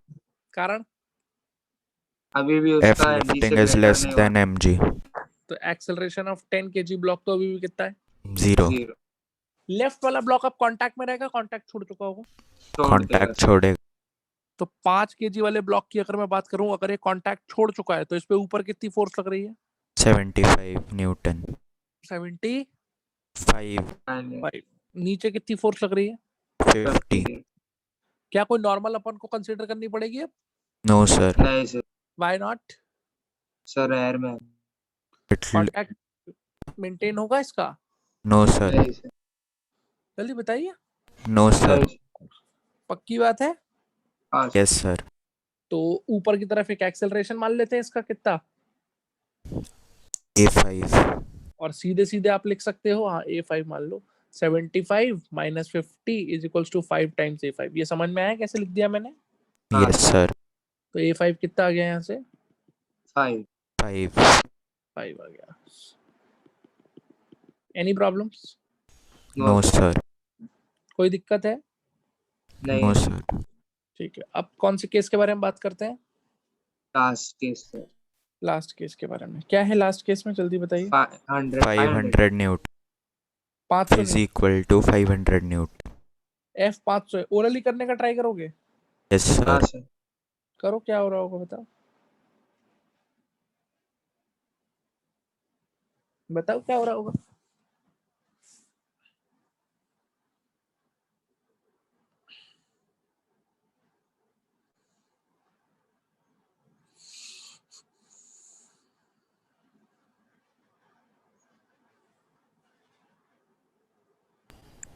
कारण अभी भी F उसका mg lifting से is greater less नहीं than mg. तो एक्सेलरेशन ऑफ 10 kg ब्लॉक तो अभी भी कितना है? 0. हुआ। 0। लेफ्ट वाला ब्लॉक अब कांटेक्ट में रहेगा, कांटेक्ट छोड़ चुका होगा। छोड़ देगा Contact सर। छोड़ेगा. तो 5 kg वाले ब्लॉक की अगर मैं बात करूं, अगर ये कांटेक्ट छोड़ चुका है तो इस पे ऊपर कितनी फोर्स लग रही है? 75 Newton. 75। 5. नीचे कितनी फोर्स लग रही है? 50. क्या कोई नॉर्मल अपन को कंसीडर करनी पड़ेगी अब? No sir. नहीं sir. Why not? Sir air में। It कांटेक्ट मेंटेन होगा इसका? No sir. नहीं सर। जल्दी बताइए। No sir. पक्की बात है? हाँ सर। Yes sir. तो ऊपर की तरफ एक एक्सेलरेशन मान लेते हैं, इसका कितना? A5. और सीधे सीधे आप लिख सकते हो, हाँ A5 मान लो। 75 - 50 is equals to 5 times A5। ये समझ में आया कैसे लिख दिया मैंने? Yes sir. तो A5 कितना आ गया यहाँ से? 5। 5. 5 आ गया। Any problems? No sir. कोई दिक्कत है? नहीं। No sir. ठीक है, अब कौन से केस के बारे में बात करते हैं? Last case sir. Last case के बारे में। क्या है लास्ट केस में, जल्दी बताइए। 500 Newton. 500 is equal to 500 Newton. F500 है, ओरली करने का ट्राई करोगे? यस हाँ सर। सर। करो, क्या हो रहा होगा बताओ, बताओ क्या हो रहा होगा।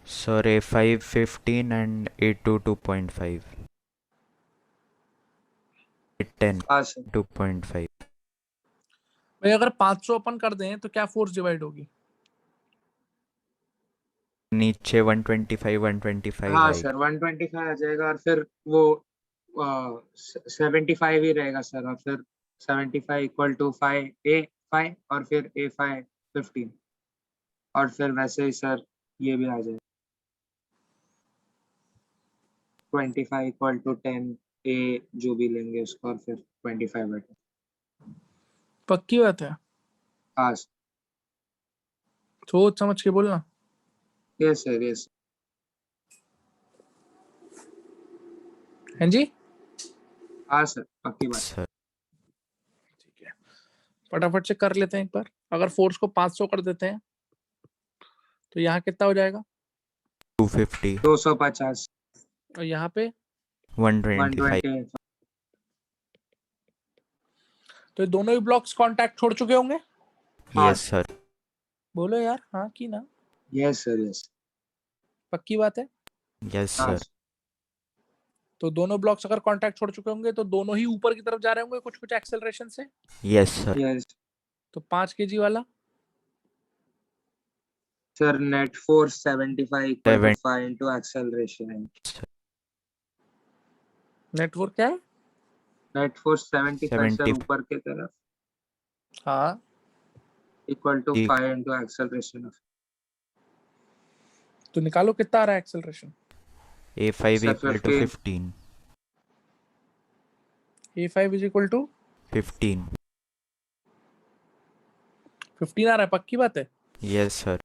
Sir A5 15 and A2 2.5. A10 हाँ सर। 2.5. भाई अगर 500 अपन कर दें तो क्या फोर्स डिवाइड होगी? नीचे 125 125 हाँ आएगी। सर 125 आ जाएगा और फिर वो 75 ही रहेगा सर, और फिर 75 इक्वल टू 5 और फिर A5 15, और फिर वैसे ही सर ये भी आ जाएगा 25 इक्वल टू 10 A जो भी लेंगे उसका, और फिर 25 बैठे। पक्की बात है? हाँ सर। सोच समझ के बोलना। Yes sir, yes. हैं जी? हाँ सर, पक्की बात। सर ठीक है, फटाफट से कर लेते हैं एक बार। अगर फोर्स को 500 कर देते हैं तो यहाँ कितना हो जाएगा? 250 250, और यहाँ पे 125. 120। तो ये दोनों ही ब्लॉक्स कांटेक्ट छोड़ चुके होंगे। हाँ यस सर। बोलो यार, हाँ की ना? Yes sir, yes. पक्की बात है? यस हाँ सर। तो दोनों ब्लॉक्स अगर कांटेक्ट छोड़ चुके होंगे तो दोनों ही ऊपर की तरफ जा रहे होंगे कुछ कुछ एक्सेलरेशन से। Yes sir. यस तो 5 kg वाला sir, net force 75 equal to 7 5 into acceleration है। नेटवर्क क्या है? नेट फोर्स 75 सर 70 ऊपर की तरफ हाँ, इक्वल टू ठीक। 5 इंटू एक्सेलरेशन ऑफ तो निकालो कितना आ रहा है acceleration. A5 sir equal to 15. A5 is equal to 15. 15 आ रहा है, पक्की बात है? Yes sir.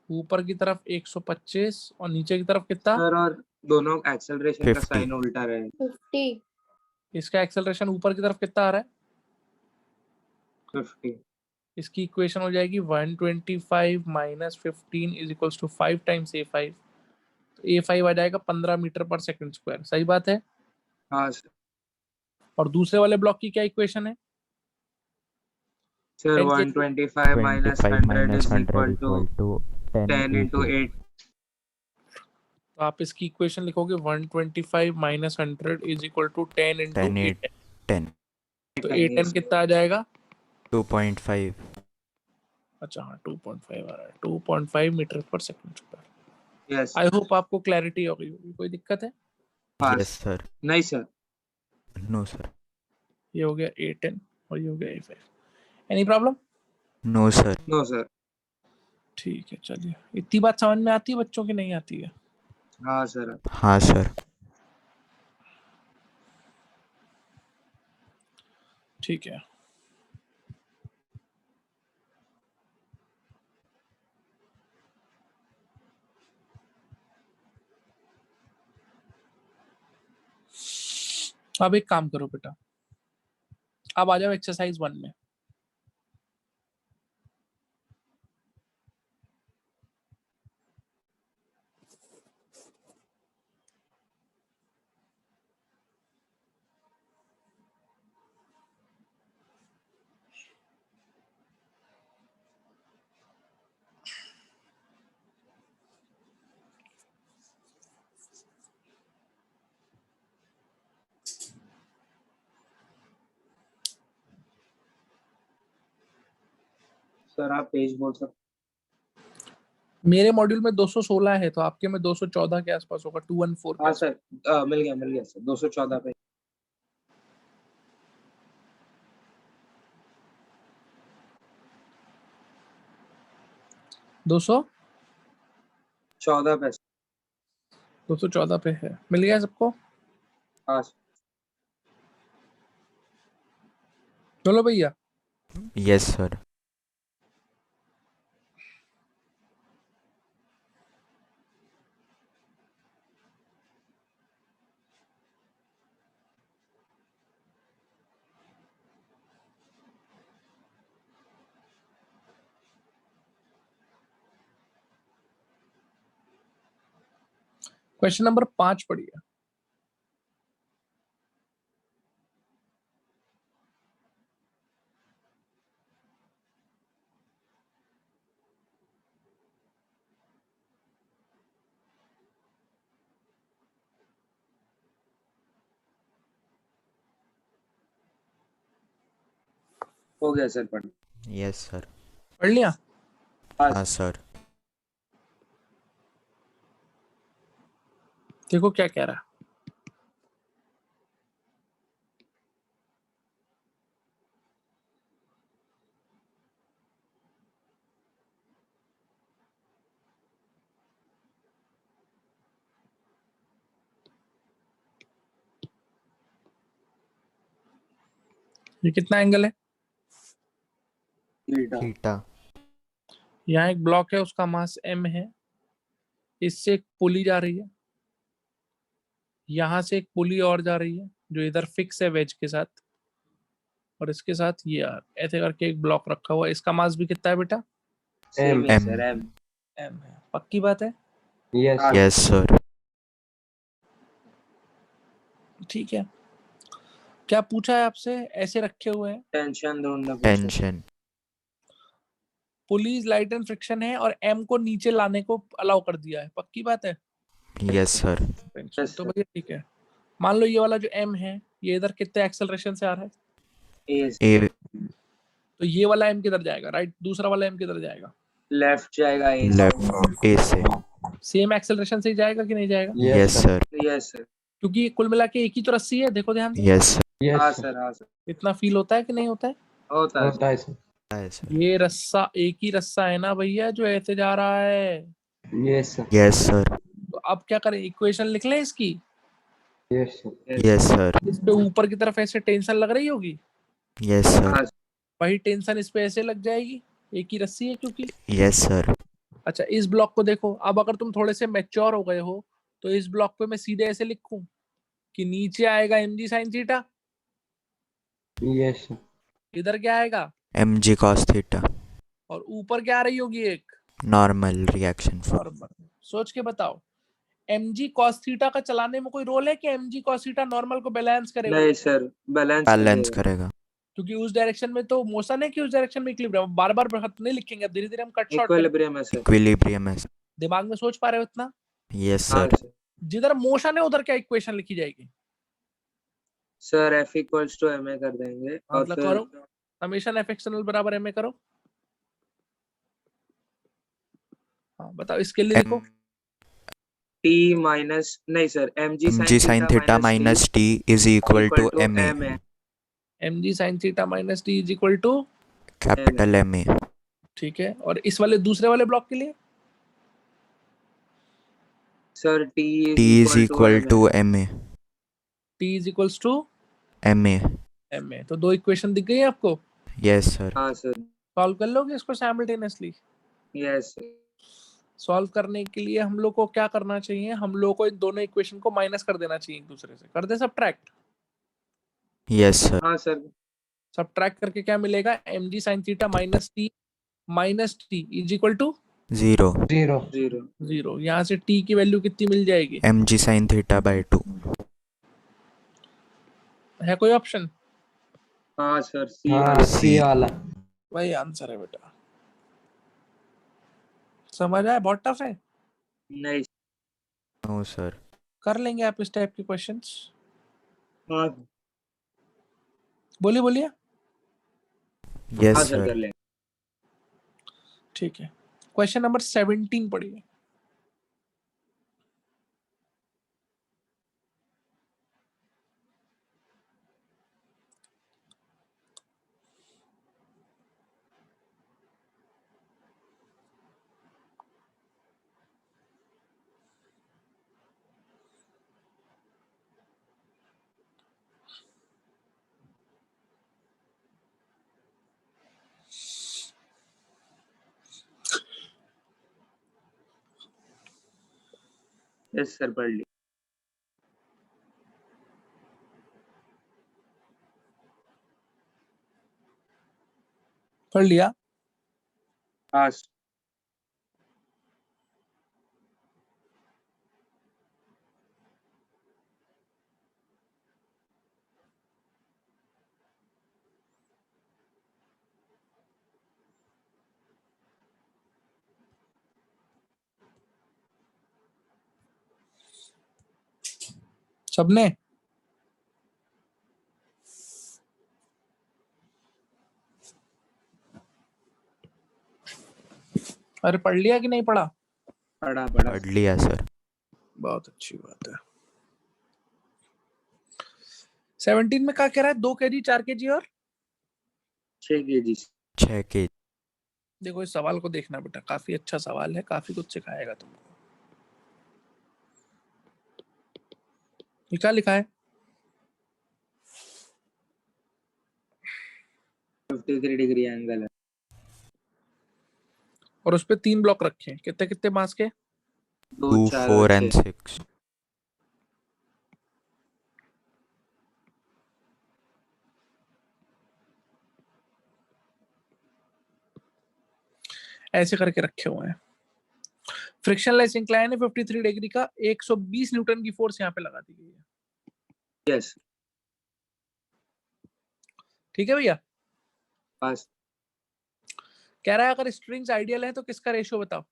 ऊपर की तरफ 125 और नीचे की तरफ कितना? सर, और दोनों एक्सेलरेशन का 50. साइन उल्टा रहेगा। 50. इसका एक्सेलरेशन ऊपर की तरफ कितना आ रहा है? 50। इसकी इक्वेशन हो जाएगी 125 minus 15 is equals to 5 times A5। तो A5 आ जाएगा 15 मीटर पर सेकंड स्क्वायर। सही बात है? हाँ सर। और दूसरे वाले ब्लॉक की क्या इक्वेशन है? सर 10 kg 125 माइनस 25 100 minus इज 100 equal to equal to 10 into 10 8। तो आप इसकी इक्वेशन लिखोगे 125 minus 100 is equal to 10 into 10 8। 10 तो A10 कितना आ जाएगा? 2.5. अच्छा हाँ, 2.5 आ रहा है, 2.5 मीटर पर second square. Yes. I hope आपको क्लैरिटी हो गई होगी। कोई दिक्कत है? हाँ यस सर। नहीं सर। No sir. ये हो गया A10 और ये हो गया A5। Any problem? No sir. No sir. ठीक है, चलिए। इतनी बात समझ में आती है बच्चों की, नहीं आती है? हाँ सर। हाँ सर। ठीक है। अब एक काम करो बेटा, अब आ जाओ एक्सरसाइज 1 में। सर आप पेज बोल सकते। मेरे मॉड्यूल में 216 है, तो आपके में 214 के आसपास होगा, 214 के हाँ आसपास। सर, मिल गया सर 214 पे। 14 पे। 214 पे है, मिल गया सबको? हाँ सर। चलो भैया। Yes sir. क्वेश्चन नंबर 5 पढ़िए। हो गया सर पढ़। Yes sir. पढ़ लिया? हाँ सर। देखो क्या कह रहा है। ये कितना एंगल है? थीटा। थीटा। यहाँ एक ब्लॉक है, उसका मास m है, इससे एक पुली जा रही है, यहां से एक पुली और जा रही है जो इधर फिक्स है वेज के साथ, और इसके साथ ये यार ऐसे करके एक ब्लॉक रखा हुआ है। इसका मास भी कितना है बेटा? सेम है M. Sir m। m है। पक्की बात है? यस हाँ। Yes sir. ठीक है। क्या पूछा है आपसे? ऐसे रखे हुए हैं, टेंशन ढूंढना पूछा। Tension. Pulleys light and friction है, और m को नीचे लाने को अलाउ कर दिया है। पक्की बात है? Yes sir. टेंशन Yes, तो sir. भैया ठीक है। मान लो ये वाला जो m है, ये इधर कितने एक्सेलरेशन से आ रहा है? a ए तो ये वाला m किधर जाएगा? राइट। दूसरा वाला m किधर जाएगा? लेफ्ट जाएगा a से। लेफ्ट ए से। सेम एक्सेलरेशन से ही जाएगा कि नहीं जाएगा? Yes sir. Yes sir. क्योंकि कुल मिला के एक ही तो रस्सी है, देखो ध्यान से। यस हाँ यस सर हाँ सर। इतना फील होता है कि नहीं होता है? होता है होता है सर। सर। ये रस्सा एक ही रस्सा है ना भैया जो ऐसे जा रहा है। Yes sir. Yes sir. तो अब क्या करें? इक्वेशन लिख लें इसकी। Yes sir. Yes sir. इस पे ऊपर की तरफ ऐसे टेंशन लग रही होगी, यस सर। हाँ वही टेंशन इस पे ऐसे लग जाएगी, एक ही रस्सी है क्योंकि। Yes sir. अच्छा, इस ब्लॉक को देखो। अब अगर तुम थोड़े से मैच्योर हो गए हो तो इस ब्लॉक पे मैं सीधे ऐसे लिखूं कि नीचे आएगा mg sin theta, yes sir. इधर क्या आएगा, mg cos थीटा। और ऊपर क्या आ रही होगी, एक नॉर्मल रिएक्शन। नॉर्मल। सोच के बताओ, mg cos थीटा का चलाने में कोई रोल है कि mg cos थीटा नॉर्मल को बैलेंस करेगा? नहीं सर बैलेंस बैलेंस करेगा। क्योंकि उस डायरेक्शन में तो मोशन है कि उस डायरेक्शन में इक्विलिब्रियम। बार बार नहीं लिखेंगे, अब धीरे धीरे हम कट शॉर्ट करेंगे। इक्विलिब्रियम है सर। इक्विलिब्रियम है। दिमाग में सोच पा रहे हो इतना? यस हाँ सर। सर। जिधर मोशन है उधर क्या इक्वेशन लिखी जाएगी? Sir f equals to ma कर देंगे और मतलब फिर करो, समेशन एफ एक्सटर्नल बराबर ma करो। हाँ बताओ, इसके लिए लिखो। t माइनस नहीं sir mg mg sin theta minus t is equal to ma। mg sin theta minus t is equal to, capital ma। ठीक है। और इस वाले दूसरे वाले ब्लॉक के लिए sir t is equal to ma। t is equals to ma। ma। तो दो इक्वेशन दिख गई है आपको। Yes sir. हाँ सर। सॉल्व कर लोगे इसको साइमल्टेनियसली? यस सॉल्व करने के लिए हम लोग को क्या करना चाहिए? हम लोग को इन दोनों इक्वेशन को माइनस कर देना चाहिए एक दूसरे से। कर दे सब्ट्रैक्ट। Yes sir. हाँ सर। सब्ट्रैक्ट करके क्या मिलेगा? mg sin theta minus t is equal to zero. Zero. 0। यहाँ से t की वैल्यू कितनी मिल जाएगी? mg sin theta by 2। है कोई ऑप्शन? हाँ सर c हाँ वाला। सी वाला। वही आंसर है बेटा। समझ आया? बहुत टफ है। नहीं। No sir. कर लेंगे आप इस टाइप के क्वेश्चंस? हाँ बोलिए बोलिए। यस हाँ सर सर। कर लेंगे। ठीक है। क्वेश्चन नंबर 17 पढ़िए। यस सर पढ़ ली। पढ़ लिया? हाँ सबने? अरे पढ़ लिया कि नहीं पढ़ा? पढ़ा पढ़ लिया सर। बहुत अच्छी बात है। 17 में क्या कह रहा है? 2 kg 4 kg और 6 kg 6 के। देखो इस सवाल को देखना बेटा, काफी अच्छा सवाल है, काफी कुछ सिखाएगा तुमको। ये क्या लिखा है? 53 डिग्री एंगल है। और उस पे 3 ब्लॉक रखे हैं, कितने कितने मास के? 2 2 4 4 और and 6। 6। ऐसे करके रखे हुए हैं। फ्रिक्शनलेस इंक्लाइन है 53 डिग्री का, 120 न्यूटन की फोर्स यहाँ पे लगा दी गई है। यस ठीक है भैया? पास। कह रहा है अगर स्ट्रिंग्स आइडियल है तो किसका रेशियो बताओ?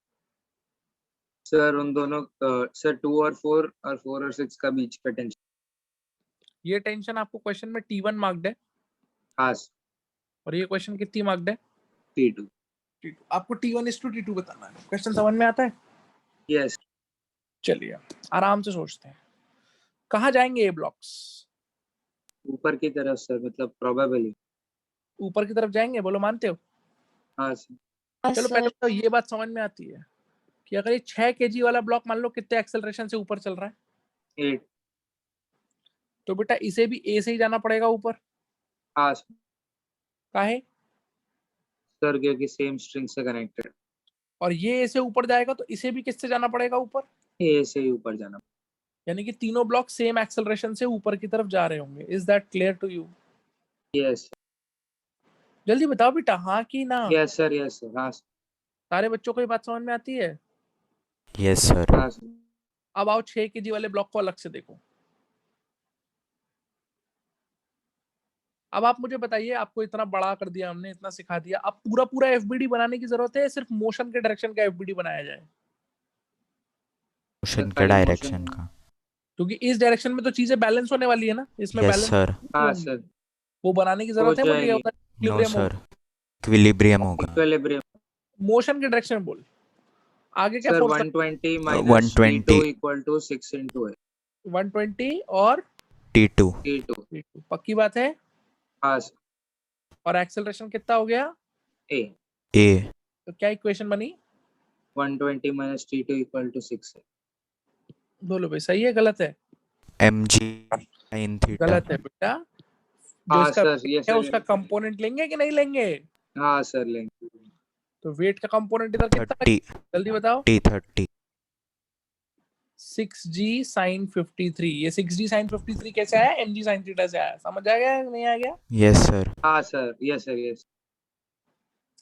सर उन दोनों सर 2 और 4 और 4 और 6 का बीच का टेंशन। ये टेंशन आपको क्वेश्चन में T1 मार्क्ड है, पास। और ये क्वेश्चन कितनी मार्क्ड है? T2। T2। आपको T1:T2 बताना है। क्वेश्चन समझ में आता है? यस चलिए आराम से सोचते हैं, कहाँ जाएंगे ये ब्लॉक्स? ऊपर की तरफ सर, मतलब प्रोबेबली। ऊपर की तरफ जाएंगे, बोलो मानते हो? हाँ सर। हाँ चलो पहले सर। तो ये बात समझ में आती है कि अगर ये 6 kg वाला ब्लॉक मान लो कितने एक्सेलरेशन से ऊपर चल रहा है, 8। तो बेटा इसे भी ए से ही जाना पड़ेगा ऊपर। हाँ सर। काहे? सर क्योंकि सेम स्ट्रिंग से कनेक्टेड। और ये ए से ऊपर जाएगा तो इसे भी किससे जाना पड़ेगा ऊपर? ए से ही ऊपर जाना। यानी कि तीनों ब्लॉक सेम एक्सेलरेशन से ऊपर की तरफ जा रहे होंगे। Is that clear to you? Yes जल्दी बताओ बेटा, हाँ कि ना? Yes sir yes sir. हाँ सर। सारे बच्चों को ये बात समझ में आती है? Yes sir. हाँ सर। अब आओ 6 kg वाले ब्लॉक को अलग से देखो। अब आप मुझे बताइए, आपको इतना बड़ा कर दिया हमने, इतना सिखा दिया, अब पूरा पूरा एफबीडी बनाने की जरूरत है, सिर्फ मोशन के डायरेक्शन का एफबीडी बनाया जाए? मोशन के खाली डायरेक्शन motion। का। क्योंकि इस डायरेक्शन में तो चीजें बैलेंस होने वाली है ना, इसमें यस बैलेंस सर। हाँ सर वो बनाने की हो जरूरत है मुझे? जाएगी। नो इक्विलिब्रियम सर, इक्विलिब्रियम होगा। इक्विलिब्रियम। मोशन के डायरेक्शन में बोल, आगे क्या sir force? 120 minus 120 T2 equal to 6 into A। 120 और T2। T2। पक्की बात है? हाँ सर। और एक्सेलरेशन कितना हो गया? A। A। तो क्या इक्वेशन बनी? 120 minus T2 equal to 6 A। बोलो भाई, सही है गलत है? mg sin theta. गलत है बेटा। जो हाँ इसका सर weight ये है सर। उसका कंपोनेंट लेंगे कि नहीं लेंगे? हाँ सर लेंगे। तो वेट का कंपोनेंट इधर कितना 30 है? जल्दी बताओ। T30। 6g sin 53। ये 6g sin 53 कैसे आया? mg sin थीटा से आया। समझ आ गया नहीं आ गया? Yes sir. हाँ सर यस सर यस।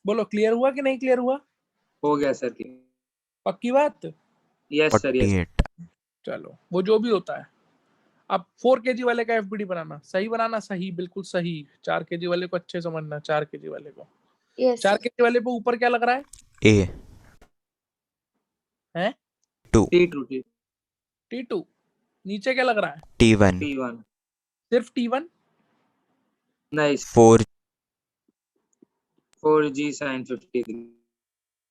बोलो क्लियर हुआ कि नहीं क्लियर हुआ? हो गया सर। पक्की बात? Yes sir yes. 48। चलो वो जो भी होता है। अब 4 kg वाले का एफबीडी बनाना, सही बनाना, सही बिल्कुल सही। 4 kg वाले को अच्छे समझना, 4 kg वाले को। यस 4 kg वाले पे ऊपर क्या लग रहा है? A। हैं? 2। T2 T2। नीचे क्या लग रहा है? T1। T1। सिर्फ T1? नहीं 4। 4g sin 53।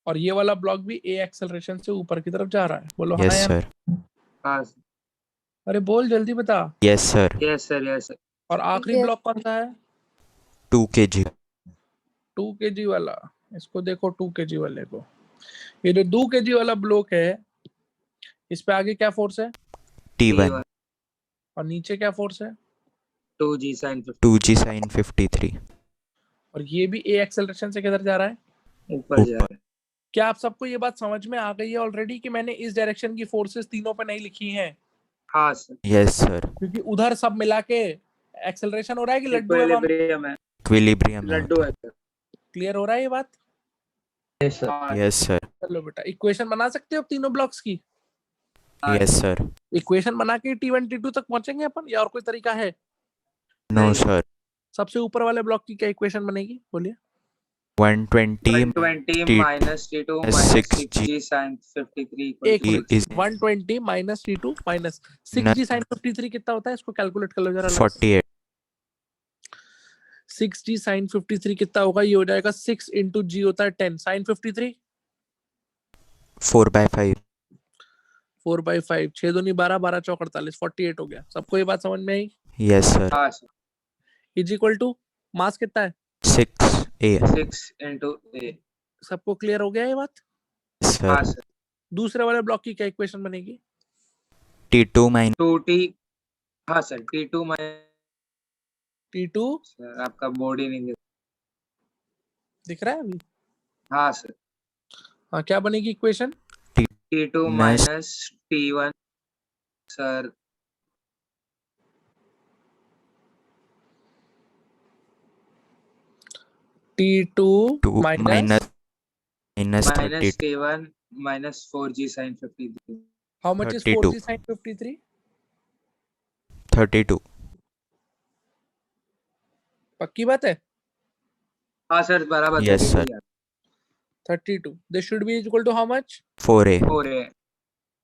और ये वाला ब्लॉक भी ए एक्सेलरेशन से ऊपर की तरफ जा रहा है। बोलो हाँ यस या? सर। हाँ अरे बोल जल्दी बता। Yes sir. Yes sir yes sir. और आखिरी Yes. ब्लॉक कौन सा है? 2 kg। 2 kg वाला। इसको देखो 2 kg वाले को। ये जो 2 kg वाला ब्लॉक है, इस पे आगे क्या फोर्स है? T1। और नीचे क्या फोर्स है? 2g sin 53। 2g sin 53। और ये भी ए एक्सेलरेशन से किधर जा रहा है? ऊपर जा रहा है। क्या आप सबको ये बात समझ में आ गई है ऑलरेडी कि मैंने इस डायरेक्शन की फोर्सेस तीनों पे नहीं लिखी हैं? हाँ सर। Yes sir. क्योंकि उधर सब मिला के एक्सेलरेशन हो रहा है कि लड्डू है? इक्विलिब्रियम है। इक्विलिब्रियम है। लड्डू है सर। क्लियर हो रहा है ये बात? Yes sir. हाँ यस सर। चलो बेटा, इक्वेशन बना सकते हो तीनों ब्लॉक्स की? Yes sir. इक्वेशन बना के T1 T2 तक पहुंचेंगे अपन, या और कोई तरीका है? No sir. सबसे ऊपर वाले ब्लॉक की क्या इक्वेशन बनेगी? बोलिए। 120 120 T2 minus T2 minus minus 6G 6G sin 53 एक equal to minute, is 120 minus T2 minus 6G sin 53 कितना होता है? इसको कैलकुलेट कर लो जरा। 48 6G sin 53 कितना होगा? ये हो जाएगा 6 into G होता है 10 sin 53 4/5 4/5 6 दूनी 12 12 चौक 48 48 हो गया। सबको ये बात समझ में आई? yes sir हाँ sir is equal to mass कितना है? 6A 6 into A सबको क्लियर हो गया ये बात? sir हाँ सर दूसरे वाले ब्लॉक की क्या इक्वेशन बनेगी? T2 minus 2T हाँ sir T2 minus T2 sir आपका बोर्ड ही नहीं दिख रहा है अभी? हाँ सर हाँ, क्या बनेगी equation? T2 minus minus T1 sir T2 2 minus minus minus 32 T1 minus 4G sin 53 how much is 32 4G sin 53? 32 पक्की बात है? हाँ सर बराबर Yes, 32 sir. यार 32 this should be equal to how much? 4A 4A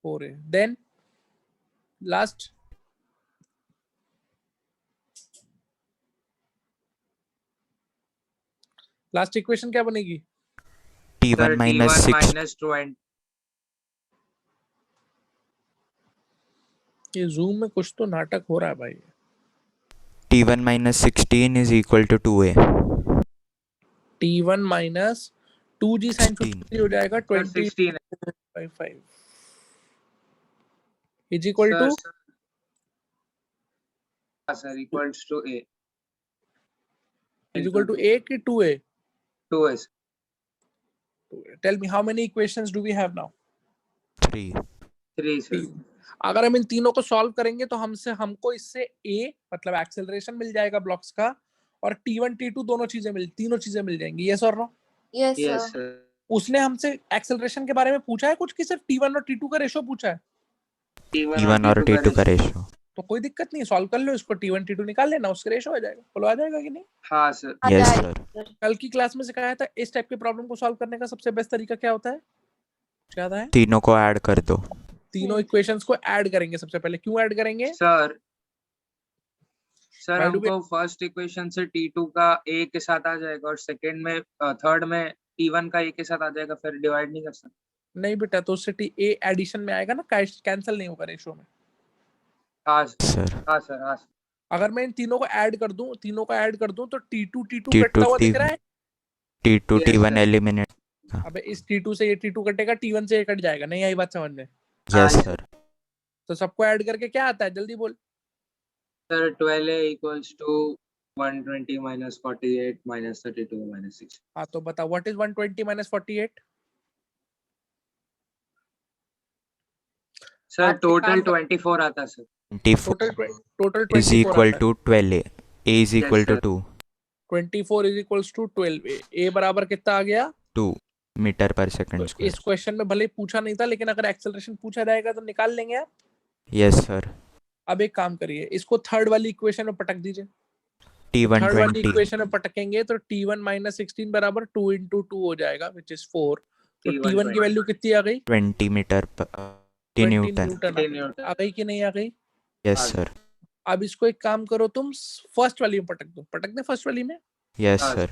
4A then last equation क्या बनेगी? T1 sir minus T1 6 minus 20 ये zoom में कुछ तो नाटक हो रहा है भाई। T1 minus 16 is equal to 2A T1 minus 2G sin 16 53 हो जाएगा sir 20 16 by 5 is equal to sir हाँ sir equals to A is equal to A की 2A? 2S 2A. Tell me how many equations do we have now? 3 3 sir अगर हम इन तीनों को solve करेंगे तो हमको इससे A मतलब एक्सेलरेशन मिल जाएगा ब्लॉक्स का, और T1 T2 तीनों चीजें मिल जाएंगी। यस और no? Yes, yes sir. Sir उसने हमसे एक्सेलरेशन के बारे में पूछा है कुछ कि सिर्फ T1 और T2 का रेशो पूछा है? T1 और T2 का रेशो तो कोई दिक्कत नहीं, सॉल्व कर लो इसको, T1 T2 निकाल लेना, उसका रेशो आ जाएगा। बोलो आ जाएगा कि नहीं? हाँ सर आ yes जाएगा, sir sir. कल की क्लास में सिखाया था इस टाइप के प्रॉब्लम को सॉल्व करने का सबसे बेस्ट तरीका क्या होता है? याद है? तीनों को ऐड कर दो तीनों इक्वेशंस को ऐड करेंगे सबसे पहले। क्यों ऐड करेंगे? सर Why do we- हमको फर्स्ट इक्वेशन से T2 का A के साथ आ जाएगा और सेकंड में थर्ड में T1 का A के साथ आ जाएगा, फिर डिवाइड नहीं कर सकते। नहीं बेटा, तो उससे A एडिशन में आएगा ना, कैंसिल नहीं होगा रेशो में। हाँ सर हाँ सर हाँ सर अगर मैं इन तीनों को ऐड कर दूं तो T2 T2 कटता हुआ दिख रहा है? T2 Yes, T1 sir. Eliminate अबे इस T2 से ये T2 कटेगा, T1 से ये कट जाएगा। नहीं आई बात समझ में? yes हाँ, sir तो सबको ऐड करके क्या आता है जल्दी बोल। Sir 12A equals to 120 minus 48 minus 32 minus 6 हाँ तो बता, व्हाट इज 120 माइनस 48? सर आप एक टोटल काम कर- 24 आता है सर 24 टोटल is 24 equal आता है। to 12A A is equal to sir. 2 24 is equals to 12 A बराबर कितना आ गया? 2 मीटर पर सेकंड तो स्क्वायर इस क्वेश्चन में भले ही पूछा नहीं था, लेकिन अगर एक्सेलरेशन पूछा जाएगा तो निकाल लेंगे आप। yes sir अब एक काम करिए, इसको थर्ड वाली इक्वेशन में पटक दीजिए। T1 थर्ड वाली 20 इक्वेशन में पटकेंगे तो T1 माइनस 16 बराबर 2 into 2 हो जाएगा, विच इज 4। तो T1 की वैल्यू कितनी आ गई? 20 मीटर पर 20 न्यूटन न्यूटन आ गई कि नहीं आ गई? yes sir अब इसको एक काम करो, तुम फर्स्ट वाली में पटक दे फर्स्ट वाली में। yes हाँ, sir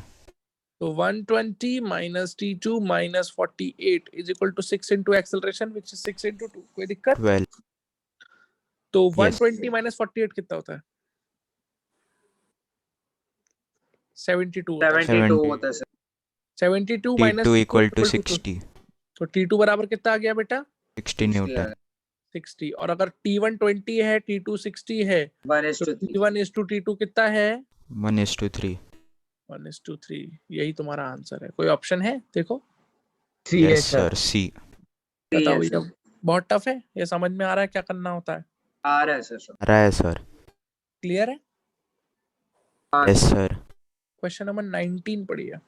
तो 120 minus T2 minus 48 is equal to 6 into acceleration, which is 6 into 2। कोई दिक्कत? 12 तो Yes. 120 minus 48 कितना होता है? 72 होता है। 72 70. होता है sir 72 minus T2 equal to 2 60 तो T2 बराबर कितना आ गया बेटा? 60 न्यूटन 60। और अगर T1 20 है, T2 60 है, 1 तो to 3 T1 is to T2 कितना है? 1:3 1:3। यही तुम्हारा आंसर है। कोई ऑप्शन है? देखो सी है yes सर sir C बताओ yes, भैया, बहुत टफ है ये, समझ में आ रहा है क्या करना होता है? आ रहा है सर आ रहा है सर क्लियर है? हाँ, yes sir क्वेश्चन नंबर 19 पढ़िए।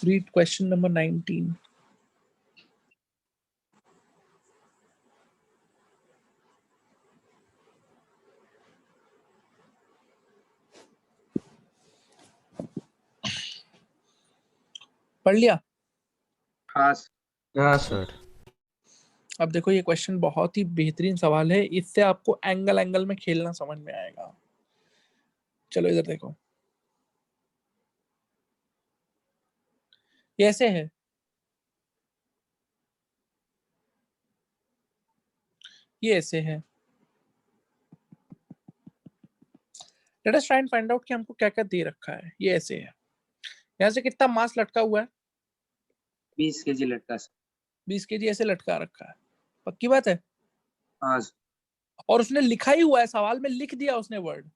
Read question number 19. पढ़ लिया? हाँ सर। हाँ सर अब देखो ये क्वेश्चन बहुत ही बेहतरीन सवाल है, इससे आपको एंगल में खेलना समझ में आएगा। चलो इधर देखो, ये ऐसे है, ये ऐसे है। Let us try and find out कि हमको क्या क्या दे रखा है। ये ऐसे है, यहाँ से कितना मास लटका हुआ है? 20 kg लटका सर। 20 केजी ऐसे लटका रखा है, पक्की बात है? हाँ सर। और उसने लिखा ही हुआ है, सवाल में लिख दिया उसने वर्ड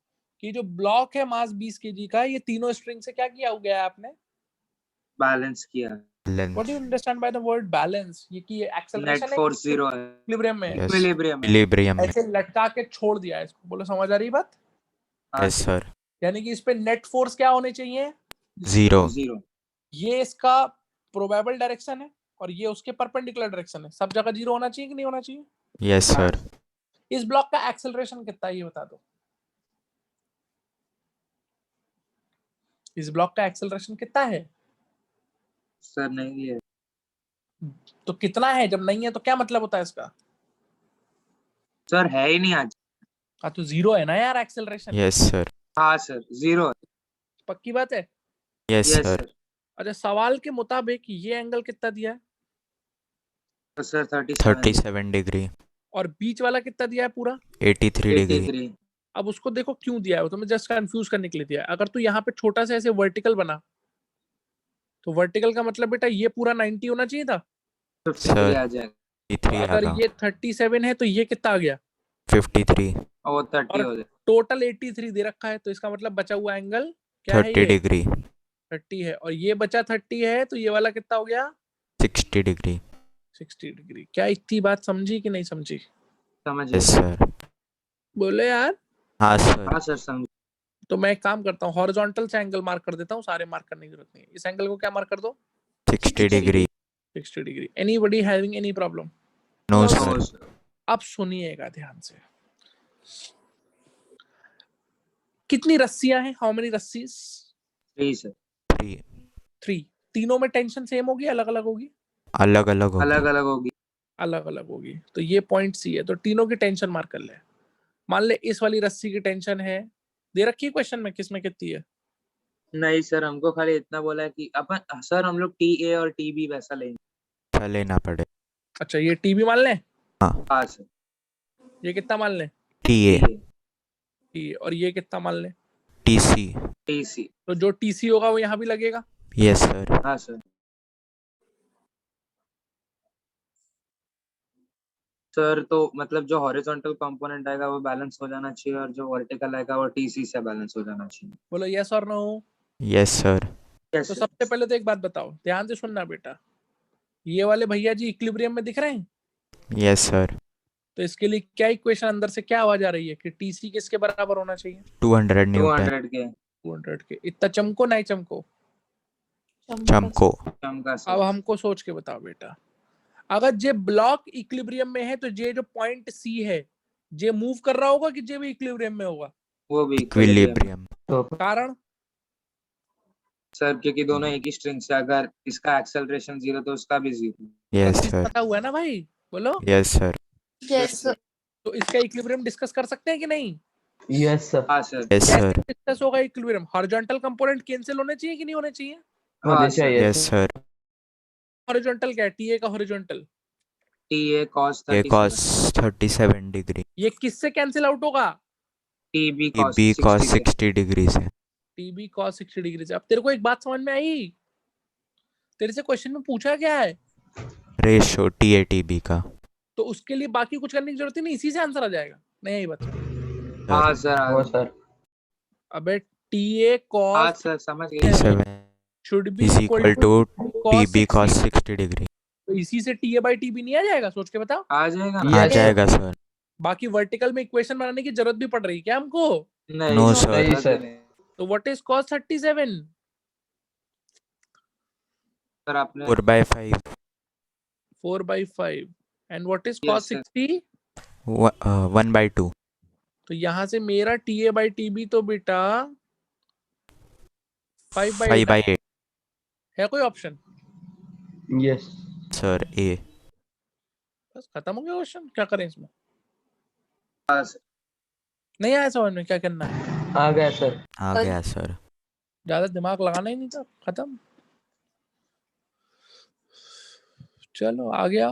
कि जो ब्लॉक है मास 20 केजी का, ये तीनों स्ट्रिंग से क्या किया गया है आपने? बैलेंस किया। What do you understand by the word balance? ये कि नेट एक्सेलरेशन है, फोर्स 0 है। इक्विलिब्रियम में है, यस इक्विलिब्रियम है। इक्विलिब्रियम में ऐसे लटका के छोड़ दिया है इसको। बोलो समझ आ रही बात? हाँ यस सर यानी कि इस पे नेट फोर्स क्या होने चाहिए? 0 0। ये इसका प्रोबेबल डायरेक्शन है और ये उसके परपेंडिकुलर डायरेक्शन है। सब जगह 0 होना चाहिए कि नहीं होना चाहिए? यस सर इस ब्लॉक का एक्सेलरेशन कितना है ये बता दो। इस ब्लॉक का एक्सेलरेशन कितना है? सर नहीं है। तो कितना है? जब नहीं है तो क्या मतलब होता है इसका? सर है ही नहीं आज। हाँ तो 0 है ना यार एक्सेलरेशन। यस सर हाँ सर 0 है। पक्की बात है? Yes yes sir sir. अच्छा सवाल के मुताबिक ये एंगल कितना दिया है? तो सर 37 डिग्री और बीच वाला कितना दिया है पूरा? 83 डिग्री 83। अब उसको देखो क्यों दिया है, वो तुम्हें जस्ट कंफ्यूज करने के लिए दिया है। अगर तू यहाँ पे छोटा सा ऐसे वर्टिकल बना, तो वर्टिकल का मतलब बेटा ये पूरा 90 होना चाहिए था। 53 आ जाएगा। 53 अगर आगा ये 37 है तो ये कितना आ गया? 53 और वो 30 और हो जाएगा। टोटल 83 दे रखा है, तो इसका मतलब बचा हुआ एंगल क्या है? 30 ये डिग्री 30 है और ये बचा 30 है, तो ये वाला कितना हो गया? 60 डिग्री 60 डिग्री। क्या इतनी बात समझी कि नहीं समझी? समझ यस गए। सर बोले यार। हाँ सर हाँ सर समझ। तो मैं एक काम करता हूँ, हॉरिजॉन्टल से एंगल मार्क कर देता हूँ, सारे मार्क करने की जरूरत नहीं है। इस एंगल को क्या मार्क कर दो? 60 degree 60 degree. Anybody having any problem? No no sir sir. अब सुनिएगा ध्यान से। कितनी रस्सियां हैं? हाउ मेनी रस्सीज? 3 सर। 3 3। तीनों में टेंशन सेम होगी, अलग अलग होगी? अलग अलग अलग होगी अलग होगी। अलग अलग होगी। तो ये पॉइंट सी है, तो तीनों की टेंशन मार्क कर ले। मान ले इस वाली रस्सी की टेंशन है, दे रखी है क्वेश्चन में, किसमें कितनी है? नहीं सर हमको खाली इतना बोला है कि अपन सर हम लोग TA और TB वैसा लेंगे। अच्छा लेना पड़े अच्छा ये टीबी मान ले, हाँ सर। ये कितना मान ले? TA टी, और ये कितना मान ले? TC TC। तो जो टीसी होगा वो यहाँ भी लगेगा। यस सर हाँ सर। सर तो मतलब जो हॉरिजॉन्टल कंपोनेंट आएगा वो बैलेंस हो जाना चाहिए और जो वर्टिकल आएगा वो TC से बैलेंस हो जाना चाहिए। बोलो यस और नो। यस सर यस तो सर। सबसे पहले तो एक बात बताओ, ध्यान से सुनना बेटा। ये वाले भैया जी इक्विलिब्रियम में दिख रहे हैं? यस सर तो इसके लिए क्या इक्वेशन अंदर से क्या आवाज आ रही है कि टीसी किसके बराबर होना चाहिए? 200 न्यूटन 200 के 200 के। इतना चमको नहीं चमको? चमको चमका अब सर। हमको सोच के बताओ बेटा, अगर जे ब्लॉक इक्विलिब्रियम में है तो जे जो पॉइंट सी है, जे मूव कर रहा होगा कि जे भी इक्विलिब्रियम में होगा? वो भी इक्विलिब्रियम। इक्विलिब्रियम कारण? सर क्योंकि दोनों एक ही स्ट्रिंग से, अगर इसका एक्सेलरेशन 0 तो उसका भी 0। यस चीज सर पता हुआ है ना भाई? बोलो। यस सर यस तो इसका इक्विलिब्रियम डिस्कस कर सकते हैं कि नहीं? यस सर हाँ सर। यस कैसे सर डिस्कस होगा इक्विलिब्रियम? हॉरिजॉन्टल कंपोनेंट कैंसिल होने चाहिए कि नहीं होने चाहिए? हाँ होने सर। चाहिए यस सर हॉरिजॉन्टल क्या है? टीए का हॉरिजॉन्टल TA cos ये 37। cos 37 डिग्री ये किससे कैंसिल आउट होगा? TB ये cos B 60 cos से। 60 डिग्री से टीबी cos 60 डिग्री से। अब तेरे को एक बात समझ में आई? तेरे से क्वेश्चन में पूछा क्या है? रेशो TATB का तो उसके लिए बाकी कुछ करने की जरूरत ही नहीं, इसी से आंसर आ जाएगा। नहीं आई बात? हाँ सर। वो सर अबे टीए हाँ cos सर समझ गए। 7 should be is equal equal to to TB cos 60 degree तो इसी से टीए बाई टीबी नहीं आ जाएगा? सोच के बताओ। आ जाएगा आ ना। Yes, जाएगा सर बाकी वर्टिकल में इक्वेशन बनाने की जरूरत भी पड़ रही है क्या हमको? नहीं No, सर। sir. नहीं सर तो व्हाट इज cos 37? सर आपने 4/5 4/5 and what is Yes, cos sir. 60? 1/2 तो यहाँ से मेरा टीए बाई टीबी तो बेटा 5/8 5/8 है। कोई ऑप्शन? यस सर ए। बस खत्म हो गया क्वेश्चन, क्या करें इसमें? हाँ सर। नहीं आया समझ में क्या करना है? आ गया सर। आ गया सर। ज्यादा दिमाग लगाना ही नहीं था, खत्म। चलो आ गया।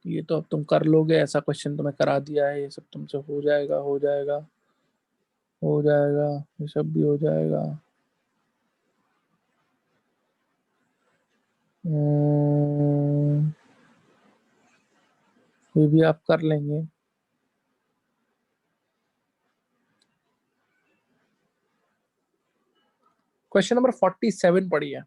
ये तो अब तुम कर लोगे, ऐसा क्वेश्चन तुम्हें करा दिया है, ये सब तुमसे हो जाएगा, हो जाएगा, हो जाएगा, ये सब भी हो जाएगा। ये भी आप कर लेंगे। क्वेश्चन नंबर 47 पढ़िए।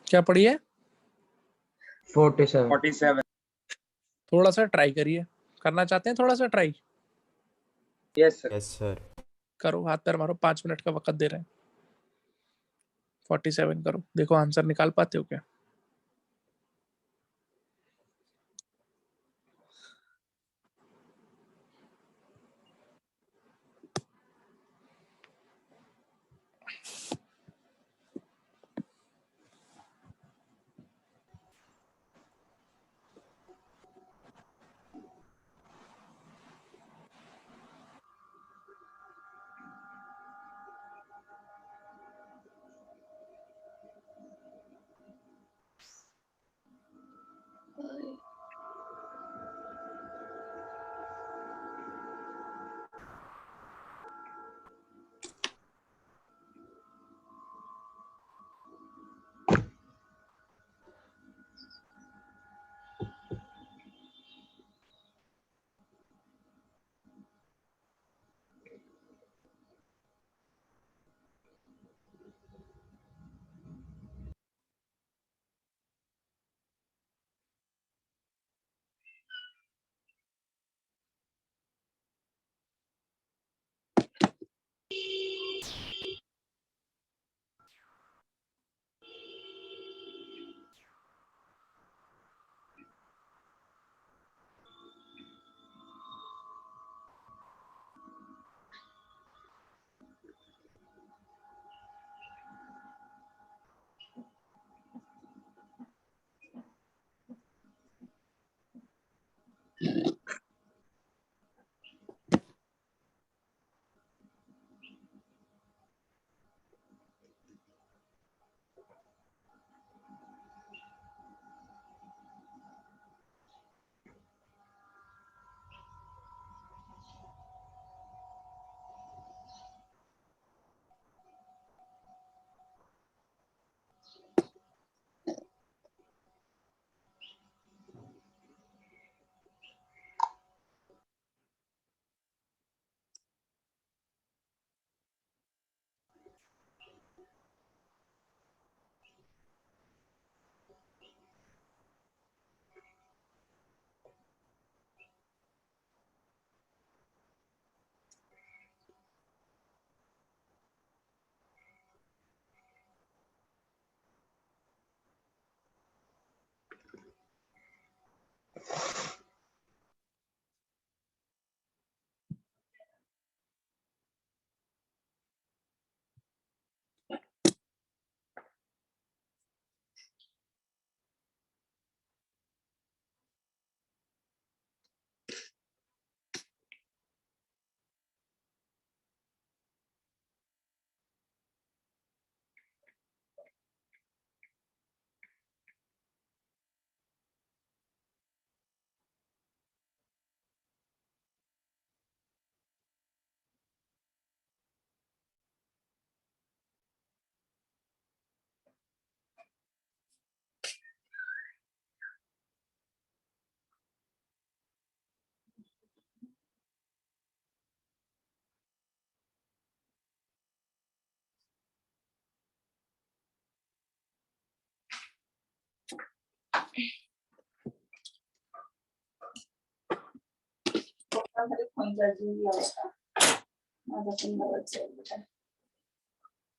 क्या पढ़िए? 47। 47। थोड़ा सा ट्राई करिए, करना चाहते हैं थोड़ा सा try? Yes sir. Yes sir. करो, हाथ पैर मारो, 5 मिनट का वक्त दे रहे हैं। 47 करो, देखो आंसर निकाल पाते हो क्या?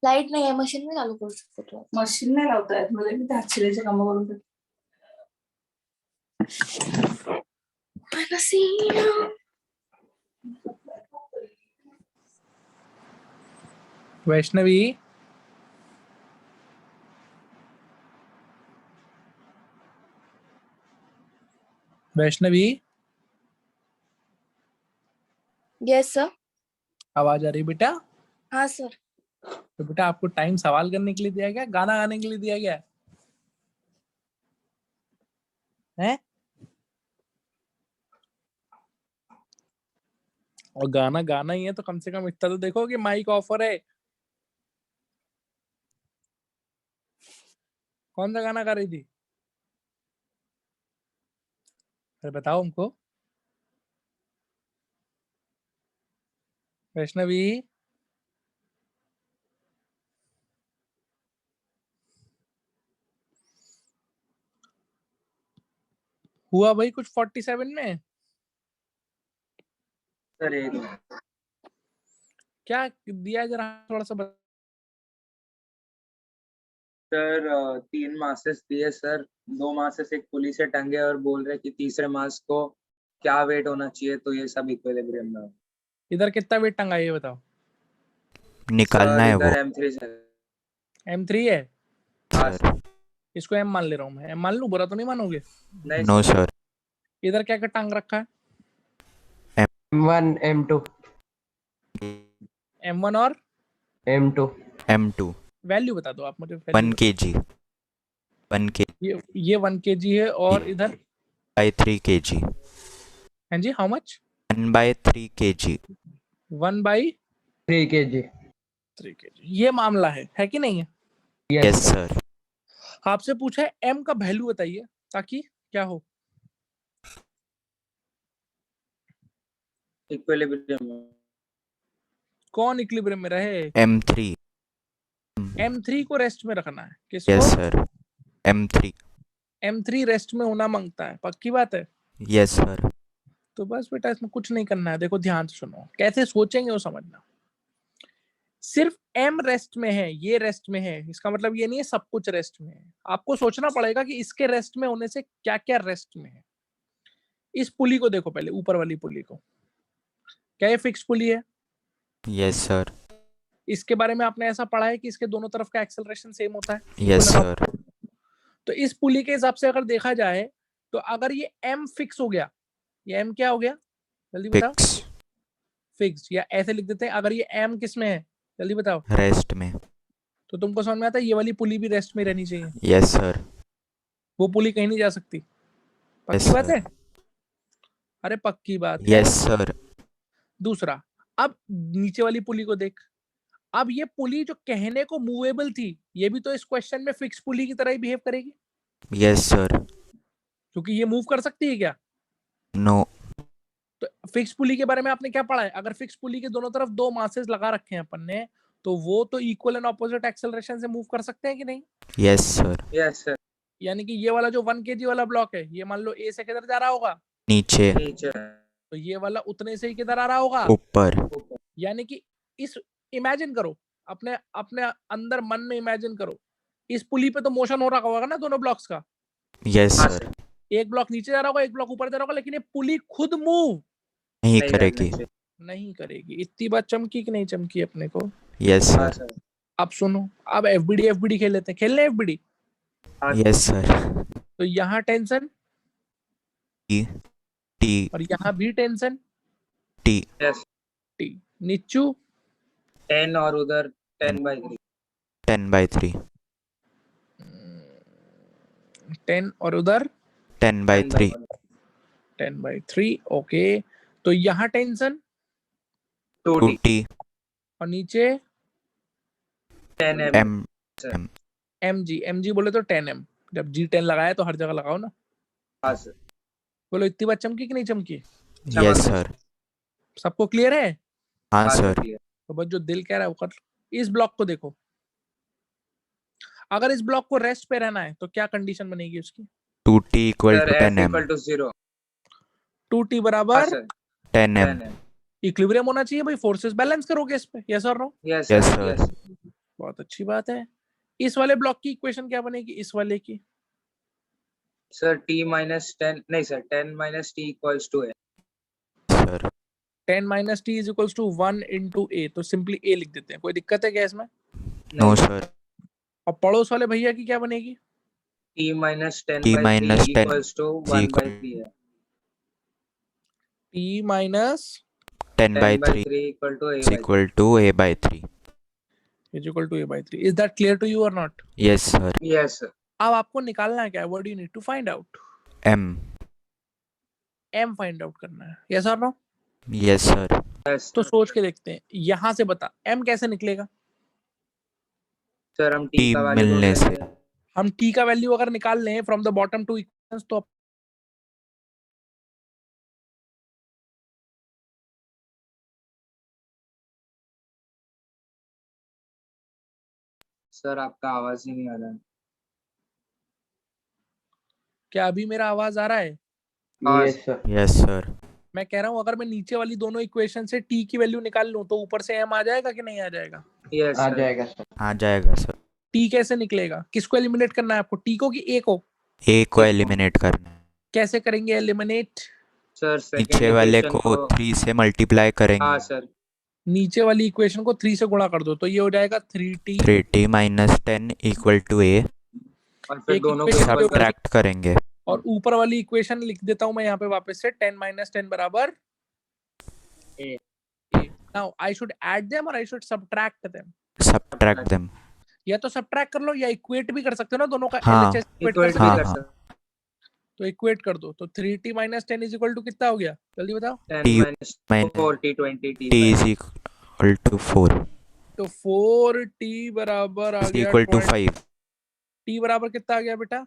लाईट नाही आहे मशीन चालू करू शकतो तू. मशीन नाही लावता येत मला, मी त्या हातशिरेचे काम करून देते. Vaishnavi, Vaishnavi, yes sir. आवाज आ रही बेटा? हाँ सर. तो बेटा आपको टाइम सवाल करने के लिए दिया गया, गाना गाने के लिए दिया गया है? और गाना गाना ही है तो कम से कम इतना तो देखो कि माइक ऑफर है. कौन सा गाना गा रही थी? अरे बताओ हमको. वैष्णवी, हुआ भाई कुछ 47 में? सर एक मिनट। क्या दिया है जरा थोड़ा सा सर 3 मासेस दिए सर, 2 मासेस एक पुली से टंगे और बोल रहे कि तीसरे मास को क्या वेट होना चाहिए, तो ये सब इक्विलिब्रियम में हो। इधर कितना वेट टंगा है ये बताओ. निकालना है वो. इधर M3 से। M3 है. हाँ सर. सर। इसको M मान ले रहा हूँ मैं. M मान लूं, बुरा तो नहीं मानोगे? नहीं नो सर। सर. इधर क्या क्या टांग रखा है? M1 M2 M1 और M2 M2 वैल्यू बता दो आप मुझे. 1 kg 1 kg ये 1 kg है और इधर by 3 kg. हाँ जी, how much? 1/3 kg. 1 by 3 kg. 3 kg. ये मामला है कि नहीं है? Yes sir. आपसे पूछा है M का वैल्यू बताइए ताकि क्या हो. इक्विलिब्रियम में। कौन इक्विलिब्रियम में रहे? M3. M3 को रेस्ट में रखना है. किसको? Yes sir. M3. M3 rest में होना मांगता है. पक्की बात है? Yes sir. तो बस बेटा इसमें कुछ नहीं करना है. देखो ध्यान से सुनो, कैसे सोचेंगे वो समझना. सिर्फ M रेस्ट में है, ये रेस्ट में है, इसका मतलब ये नहीं है सब कुछ रेस्ट में है. आपको सोचना पड़ेगा कि इसके रेस्ट में होने से क्या क्या रेस्ट में है. इस पुली को देखो पहले, ऊपर वाली पुली को. क्या ये फिक्स पुली है? Yes sir. इसके बारे में आपने ऐसा पढ़ा है कि इसके दोनों तरफ का एक्सेलरेशन सेम होता है. Yes sir. तो इस पुली के हिसाब से अगर देखा जाए तो अगर ये M फिक्स हो गया, ये M क्या हो गया जल्दी बताओ? फिक्स. फिक्स. या ऐसे लिख देते हैं, अगर ये M किस में है जल्दी बताओ? रेस्ट में. तो तुमको समझ में आता है ये वाली पुली भी रेस्ट में रहनी चाहिए. Yes sir. वो पुली कहीं नहीं जा सकती. पक्की बात है? अरे पक्की बात है. Yes sir. दूसरा, अब नीचे वाली पुली को देख. अब ये पुली जो कहने को मूवेबल थी, ये भी तो इस क्वेश्चन में फिक्स पुली की तरह ही बिहेव करेगी. Yes sir. क्योंकि ये मूव कर सकती है क्या? नो. तो फिक्स पुली के बारे में आपने क्या पढ़ा है? अगर फिक्स पुली के दोनों तरफ 2 मासेस लगा रखे हैं अपन ने, तो वो तो इक्वल एंड ऑपोजिट एक्सेलरेशन से मूव कर सकते हैं कि नहीं? Yes sir. Yes sir. यानी कि ये वाला जो 1 kg वाला ब्लॉक है, ये मान लो A से किधर जा रहा होगा? नीचे. नीचे। तो ये वाला उतने से ही किधर आ रहा होगा? ऊपर. यानी कि इस इमेजिन करो, अपने अपने अंदर मन में इमेजिन करो, इस पुली पे तो मोशन हो रहा होगा ना दोनों ब्लॉक्स का. Yes sir. एक ब्लॉक नीचे जा रहा होगा, एक ब्लॉक ऊपर जा रहा होगा, लेकिन ये पुली खुद मूव नहीं करेगी. नहीं करेगी. इतनी बात चमकी कि नहीं चमकी अपने को? यस हाँ सर. सर। अब सुनो, अब FBD खेल लेते हैं. खेलने FBD. Yes sir. तो यहाँ टेंशन T. और यहाँ भी टेंशन T. यस। T. नीचू 10 और उधर 10/3। 10/3. 10 और उधर 10/3. 10/3. ओके. तो यहाँ टेंशन 2T। 2T. और नीचे 10M। M. mg बोले तो 10m. जब G10 लगाया तो हर जगह लगाओ ना. हाँ सर। बोलो इतनी बात चमकी कि नहीं चमकी? Yes sir. सबको क्लियर है? हाँ सर. तो बस जो दिल कह रहा है वो कर. इस ब्लॉक को देखो, अगर इस ब्लॉक को रेस्ट पे रहना है तो क्या कंडीशन बनेगी उसकी? 2T equal to sir, F 10M. equal to 0। 2T हाँ बराबर सर। 10M. 10M। इक्विलिब्रियम होना चाहिए भाई. फोर्सेस बैलेंस करोगे इस पे. यस और no? Yes Yes, sir. sir. Yes. बहुत अच्छी बात है। इस वाले ब्लॉक की इक्वेशन क्या बनेगी, इस वाले की? सर t minus 10 नहीं sir 10 minus t equals to a. Sir 10 minus t is equals to 1 into a, तो सिंपली ए लिख देते हैं। कोई दिक्कत है क्या इसमें? नो नहीं सर और पड़ोस वाले भैया की क्या बनेगी? t minus 10 t by 3 minus 10 equals to is 1 by equal 3 है. T minus 10 by 10 by 3 3 equal to a is by 3. equal to a by 3. Is equal to a by 3। Is that clear to you और not? Yes sir. Yes sir. अब आपको निकालना है क्या? What do you need to find out? M. M find out करना है, yes और no? Yes sir. Yes तो sir. सोच के देखते हैं, यहां से बता एम कैसे निकलेगा? सर हम t t का वैल्यू मिलने से हम टी का वैल्यू अगर निकाल लें from the bottom two equations, तो सर आपका आवाज ही नहीं आ रहा है. क्या अभी मेरा आवाज आ रहा है? हाँ यस सर। yes sir. मैं कह रहा हूं अगर मैं नीचे वाली दोनों इक्वेशन से टी की वैल्यू निकाल लूं तो ऊपर से एम आ जाएगा कि नहीं आ जाएगा? Yes आ sir. जाएगा सर। आ जाएगा सर। टी कैसे निकलेगा? किसको एलिमिनेट करना है आपको, टी को कि ए को? a को एलिमिनेट करना है। कैसे करेंगे एलिमिनेट? सर सेकंड नीचे वाले इक्वेशन को 3 से मल्टीप्लाई हाँ करेंगे। सर. नीचे वाली इक्वेशन को 3 से गुणा कर दो तो ये हो जाएगा 3t। 3t minus 10 equal to a। और फिर एक दोनों को equation ऊपर के कर सब्ट्रैक्ट करेंगे। और ऊपर वाली इक्वेशन लिख देता हूं मैं यहाँ पे वापस से, 10 माइनस 10 बराबर A. Now I should add them और I should subtract them. Subtract them. या तो सबट्रैक्ट कर लो या इक्वेट भी कर सकते हो ना, दोनों का हाँ। LHS इक्वेट कर इक्वेट सकते भी हो। हाँ, कर हाँ। सकते. तो इक्वेट कर दो, तो 3t minus 10 is equal to कितना हो गया, जल्दी बताओ? 10 T minus minus 40 20 t t is equal to 4 तो 4t बराबर आ is गया equal to 20। 5। t बराबर कितना आ गया बेटा?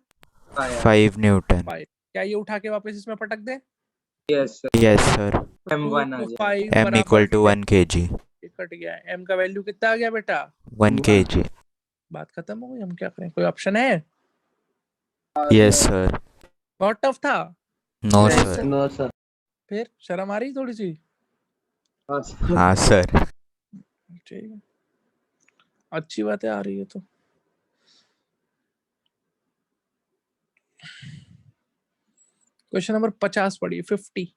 5 न्यूटन। 5। क्या ये उठा के वापस इसमें पटक दे? Yes sir. yes sir। M1 uh 2 to जाएगा. 5 m बराबर equal to 1 kg। ये कट गया। m का वैल्यू कितना आ गया बेटा? 1 kg। बात खत्म हो गई, हम क्या करें? कोई ऑप्शन है? yes sir। बहुत टफ था। no Yes, sir। No sir. फिर शर्म आ रही थोड़ी सी? हाँ, sir. हाँ सर। ठीक है, अच्छी बात है, आ रही है तो। क्वेश्चन नंबर 50 पढ़िए, 50।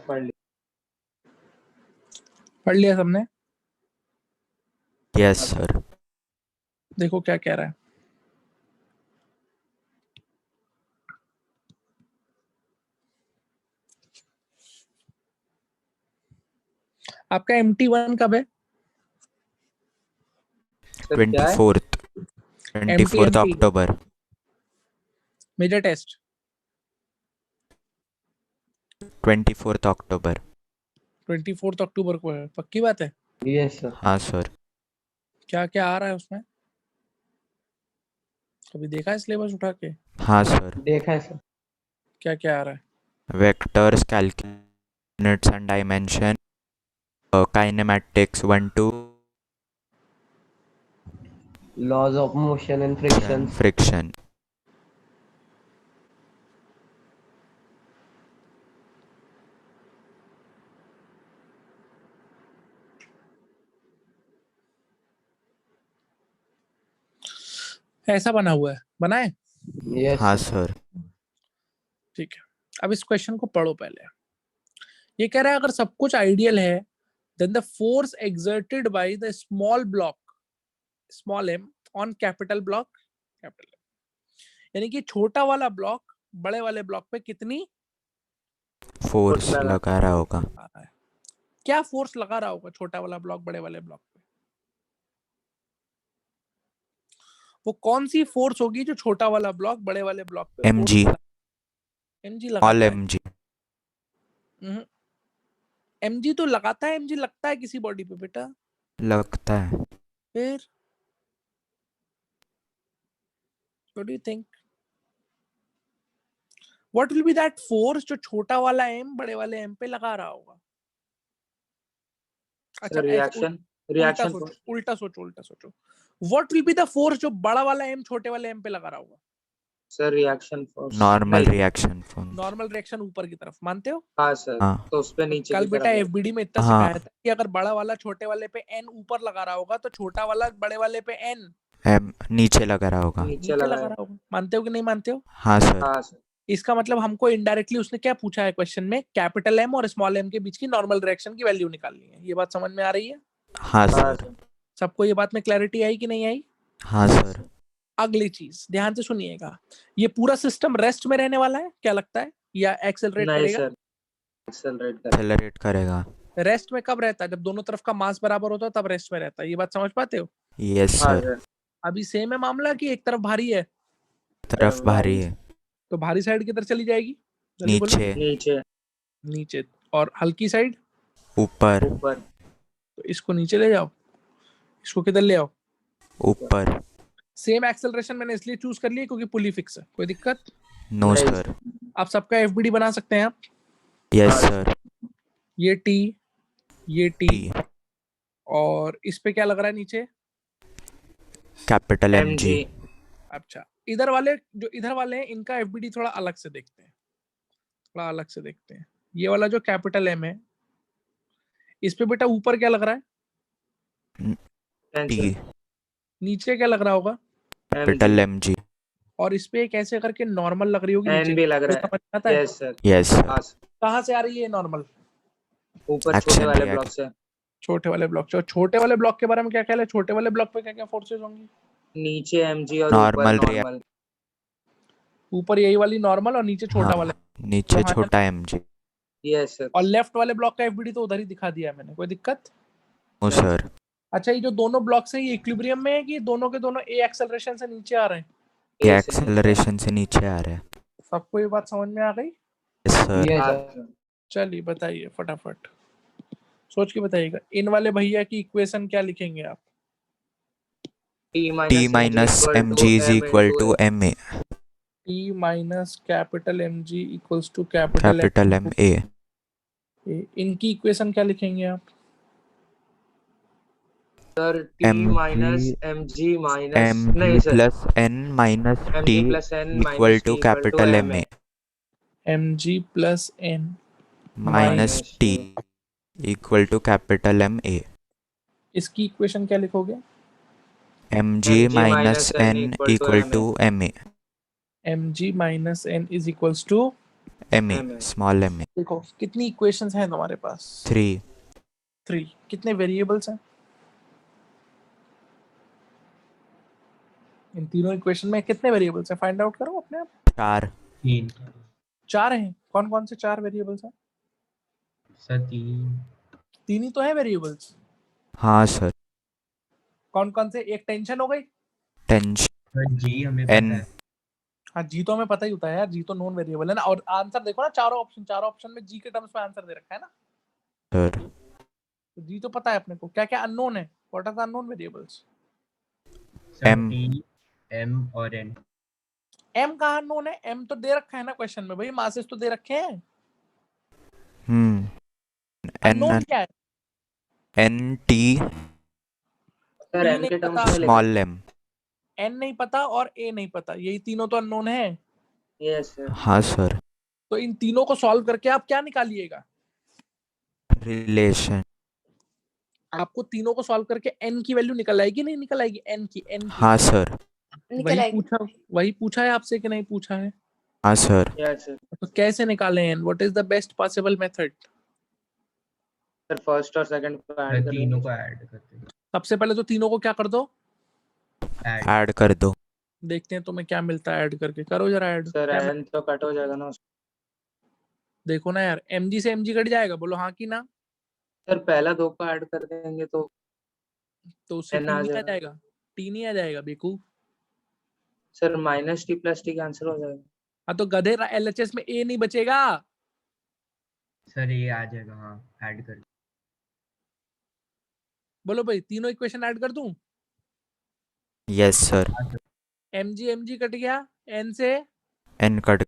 पढ़ ली. पढ़ लिया सबने? yes sir। देखो क्या कह रहा है। आपका MT1 कब है? सर क्या है? 24th अक्टूबर। मेजर टेस्ट 24th अक्टूबर। 24 अक्टूबर को है, पक्की बात है? Yes sir. हाँ सर। क्या क्या आ रहा है उसमें? कभी देखा है सिलेबस उठा के? हाँ सर। देखा है सर। क्या क्या आ रहा है? vectors, calculates and dimension, kinematics 1 2, laws of motion and friction. friction। ऐसा बना हुआ है, बना है? यस हाँ सर। ठीक है, अब इस क्वेश्चन को पढ़ो पहले। ये कह रहा है अगर सब कुछ आइडियल है then the force exerted by the small block small m on capital block capital M, यानी कि छोटा वाला ब्लॉक बड़े वाले ब्लॉक पे कितनी फोर्स लगा रहा होगा। आ रहा है? क्या फोर्स लगा रहा होगा छोटा वाला ब्लॉक बड़े वाले ब्लॉक पे? वो कौन सी फोर्स होगी जो छोटा वाला ब्लॉक बड़े वाले ब्लॉक पे? mg। mg लगाता all है। mg। mg तो लगाता है, mg लगता है किसी बॉडी पे बेटा? लगता है। फिर what do you think? What will B that force जो छोटा वाला m बड़े वाले m पे लगा रहा होगा? अच्छा सर रिएक्शन उल्टा सोचो what will be the force जो बड़ा वाला m छोटे वाले m पे लगा रहा होगा? Sir reaction force normal reaction force. Normal reaction ऊपर की तरफ, मानते हो? हाँ सर, हाँ। तो उस पे नीचे कल की बेटा तरफ एफबीडी में इतना हाँ। सिखाया था कि अगर बड़ा वाला छोटे वाले पे n ऊपर लगा रहा होगा तो छोटा वाला बड़े वाले पे n एम नीचे लगा रहा होगा। नीचे नीचे लगा लगाया। रहा होगा। मानते हो कि नहीं मानते हो? हाँ सर। हाँ सर, इसका मतलब हमको इनडायरेक्टली उसने क्या पूछा है क्वेश्चन में, कैपिटल M और स्मॉल m के बीच की नॉर्मल रिएक्शन की वैल्यू निकालनी है। ये बात समझ में आ रही है? हाँ हाँ सर। सर, सबको ये बात में क्लैरिटी आई कि नहीं आई? हाँ सर। अगली चीज ध्यान से सुनिएगा, ये पूरा सिस्टम रेस्ट में रहने वाला है क्या लगता है, या एक्सेलरेट नहीं करेगा? सर, एक्सेलरेट कर। एक्सेलरेट करेगा। रेस्ट में कब रहता है? जब दोनों तरफ का मास बराबर होता है तब रेस्ट में रहता है। ये बात समझ पाते हो? यस हाँ सर। सर, अभी सेम है मामला कि एक तरफ भारी है तरफ भारी है। तो भारी साइड किधर चली जाएगी? जल्दी बोलो। नीचे। नीचे नीचे। और हल्की साइड ऊपर। ऊपर। तो इसको नीचे ले जाओ, इसको किधर ले आओ? ऊपर। सेम एक्सेलरेशन मैंने इसलिए चूज कर लिया क्योंकि पुली फिक्स है। कोई दिक्कत? नो नहीं सर। आप सबका एफबीडी बना सकते हैं आप। Yes sir. ये टी, ये टी, टी और इस पे क्या लग रहा है नीचे? Capital M G. अच्छा, इधर वाले जो इधर वाले हैं इनका एफबीडी थोड़ा अलग से देखते हैं, थोड़ा अलग से देखते हैं। ये वाला जो कैपिटल एम है इस पे बेटा ऊपर क्या लग रहा है? टी। नीचे क्या लग रहा होगा? Capital M G. और इस पे एक ऐसे करके नॉर्मल लग रही होगी एन नीचे। भी लग रहा समझ में आता है? Yes sir, yes sir. हाँ सर, कहाँ से आ रही है नॉर्मल? ऊपर Action छोटे वाले reaction। ब्लॉक से। छोटे वाले ब्लॉक से। और छोटे वाले ब्लॉक के बारे में क्या ख्याल है? छोटे वाले ब्लॉक पे क्या क्या फोर्सेस होंगी? नीचे एमजी और Normal ऊपर react- नॉर्मल। ऊपर यही वाली नॉर्मल और नीचे छोटा हाँ, वाला। नीचे वहाँ छोटा एम जी। यस सर, और लेफ्ट वाले ब्लॉक का एफबीडी तो उधर ही दिखा दिया है मैंने। कोई दिक्कत? No sir. अच्छा, ये जो दोनों ब्लॉक्स हैं ये इक्विलिब्रियम में है कि दोनों के दोनों ए एक्सेलरेशन से नीचे आ रहे हैं? ये एक्सेलरेशन से नीचे आ रहा है। सबको ये बात समझ में आ गई? Yes sir. Yes, हाँ sir. सर। चलिए बताइए फटाफट, सोच के बताइएगा। इन वाले भैया की इक्वेशन क्या लिखेंगे आप? T minus m g is equal to M a. T minus capital M g equals to capital capital M a. इनकी इक्वेशन क्या लिखेंगे आप? Sir t M- minus m जी माइनस एम नहीं जी sir, plus n minus m t g plus n equal to capital M A M g plus n minus minus t equal to capital M a. इसकी equation क्या लिखोगे? M G minus N equal to M A. M G minus N is equals to M A small M A. देखो कितनी equations हैं तुम्हारे पास? 3। कितने variables हैं इन तीनों इक्वेशन में? कितने वेरिएबल्स हैं फाइंड आउट करो अपने आप। 4। 3 चार हैं। कौन कौन से चार वेरिएबल्स हैं? सर 3 तीन ही तो है वेरिएबल्स। हाँ सर। कौन कौन से? एक टेंशन हो गई। टेंशन सर जी हमें एन। पता है। हाँ, जी तो हमें पता ही होता है यार, जी तो नॉन वेरिएबल है ना। और आंसर देखो ना, चारों ऑप्शन में जी के टर्म्स में आंसर दे रखा है ना। सर तो जी तो पता है अपने को। क्या क्या अननोन है? What are the unknown variables? Sir M। T M और एन। एम कहाँ अननोन है? एम तो दे रखा है ना क्वेश्चन में भाई, मासेस तो दे रखे हैं। एन अननोन क्या है? एन टी सर एम के टर्म्स में स्मॉल एम। एन नहीं पता और ए नहीं पता, यही तीनों तो अननोन है। यस सर, हाँ सर। तो इन तीनों को सॉल्व करके आप क्या निकालिएगा? रिलेशन। आपको तीनों को सॉल्व करके एन की वैल्यू निकल आएगी, नहीं निकल आएगी? एन की हाँ सर। निकल आएगी। वही पूछा है आपसे कि नहीं पूछा है? हाँ सर। Yes sir. तो कैसे निकालें N? What is the best possible method? Sir first और सेकंड को सर ऐड कर तीनों देंगे। को ऐड करते हैं। सबसे पहले तो तीनों को क्या कर दो? ऐड। ऐड कर दो। देखते हैं तुम्हें क्या मिलता है ऐड करके। करो जरा ऐड। सर एन तो कट हो जाएगा ना। देखो ना यार, mg से mg कट जाएगा, बोलो हाँ कि ना। सर पहला दो को ऐड कर देंगे तो तो उससे n t आ नहीं आ जाएगा। जाएगा? t नहीं आ जाएगा बेकूफ। Sir minus t plus t cancel हो जाएगा। हाँ तो गधे, LHS में a नहीं बचेगा। सर ये आ जाएगा। हाँ ऐड कर। बोलो भाई, तीनों इक्वेशन ऐड कर दूं? Yes sir. mg कट गया n से, एन कट।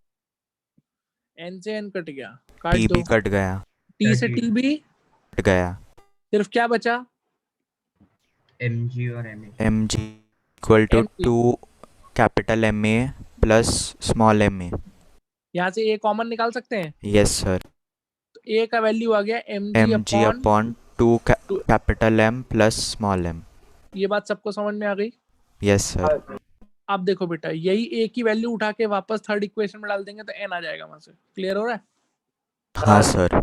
एन से एन कट गया, काट टी दो। भी कट गया, टी से कट टी भी, कट गया। सिर्फ क्या बचा? mg और ma। M G equal to MG। 2 capital M A plus small M A. यहाँ से ए कॉमन निकाल सकते हैं, यस सर। तो ए का वैल्यू आ गया M M G upon. Upon 2 capital M plus small M. ये बात सबको समझ में आ गई? Yes sir. अब देखो बेटा, यही ए की वैल्यू उठा के वापस थर्ड इक्वेशन में डाल देंगे तो एन आ जाएगा वहां से। क्लियर हो रहा है? हाँ सर।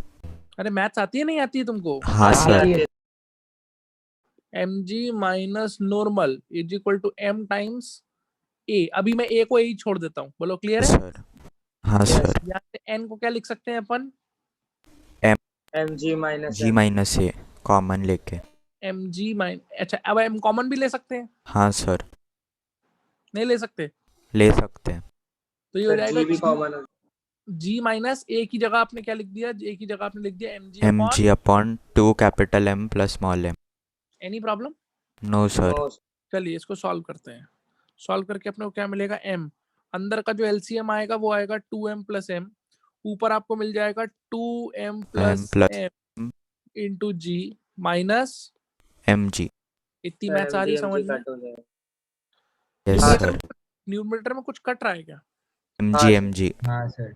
अरे मैथ्स आती है नहीं आती है तुमको? हाँ sir. M ji minus normal is equal to m times a. अभी मैं ए को ए ही छोड़ देता हूँ, बोलो क्लियर है? सर हाँ सर। यहाँ से एन को क्या लिख सकते हैं अपन? एम जी माइनस जी माइनस ए कॉमन लेके। एम जी माइन, अच्छा अब एम कॉमन भी ले सकते हैं? हाँ सर नहीं ले सकते? ले सकते हैं। तो ये हो जाएगा जी भी कॉमन है। जी माइनस ए की जगह आपने क्या लिख दिया? ए की जगह आपने लिख दिया m g m upon. G upon 2 capital M plus small m. Any problem? No sir. तो चलिए इसको सॉल्व करते हैं। सॉल्व करके अपने को क्या मिलेगा? m अंदर का जो एलसीएम आएगा वो आएगा 2m प्लस m, ऊपर आपको मिल जाएगा 2m plus plus m into g minus m g. इतनी मैथ सारी समझ में? कट हो जाएगा। यस हाँ, सर। न्यूमरेटर में कुछ कट रहा है क्या? M G. हाँ सर।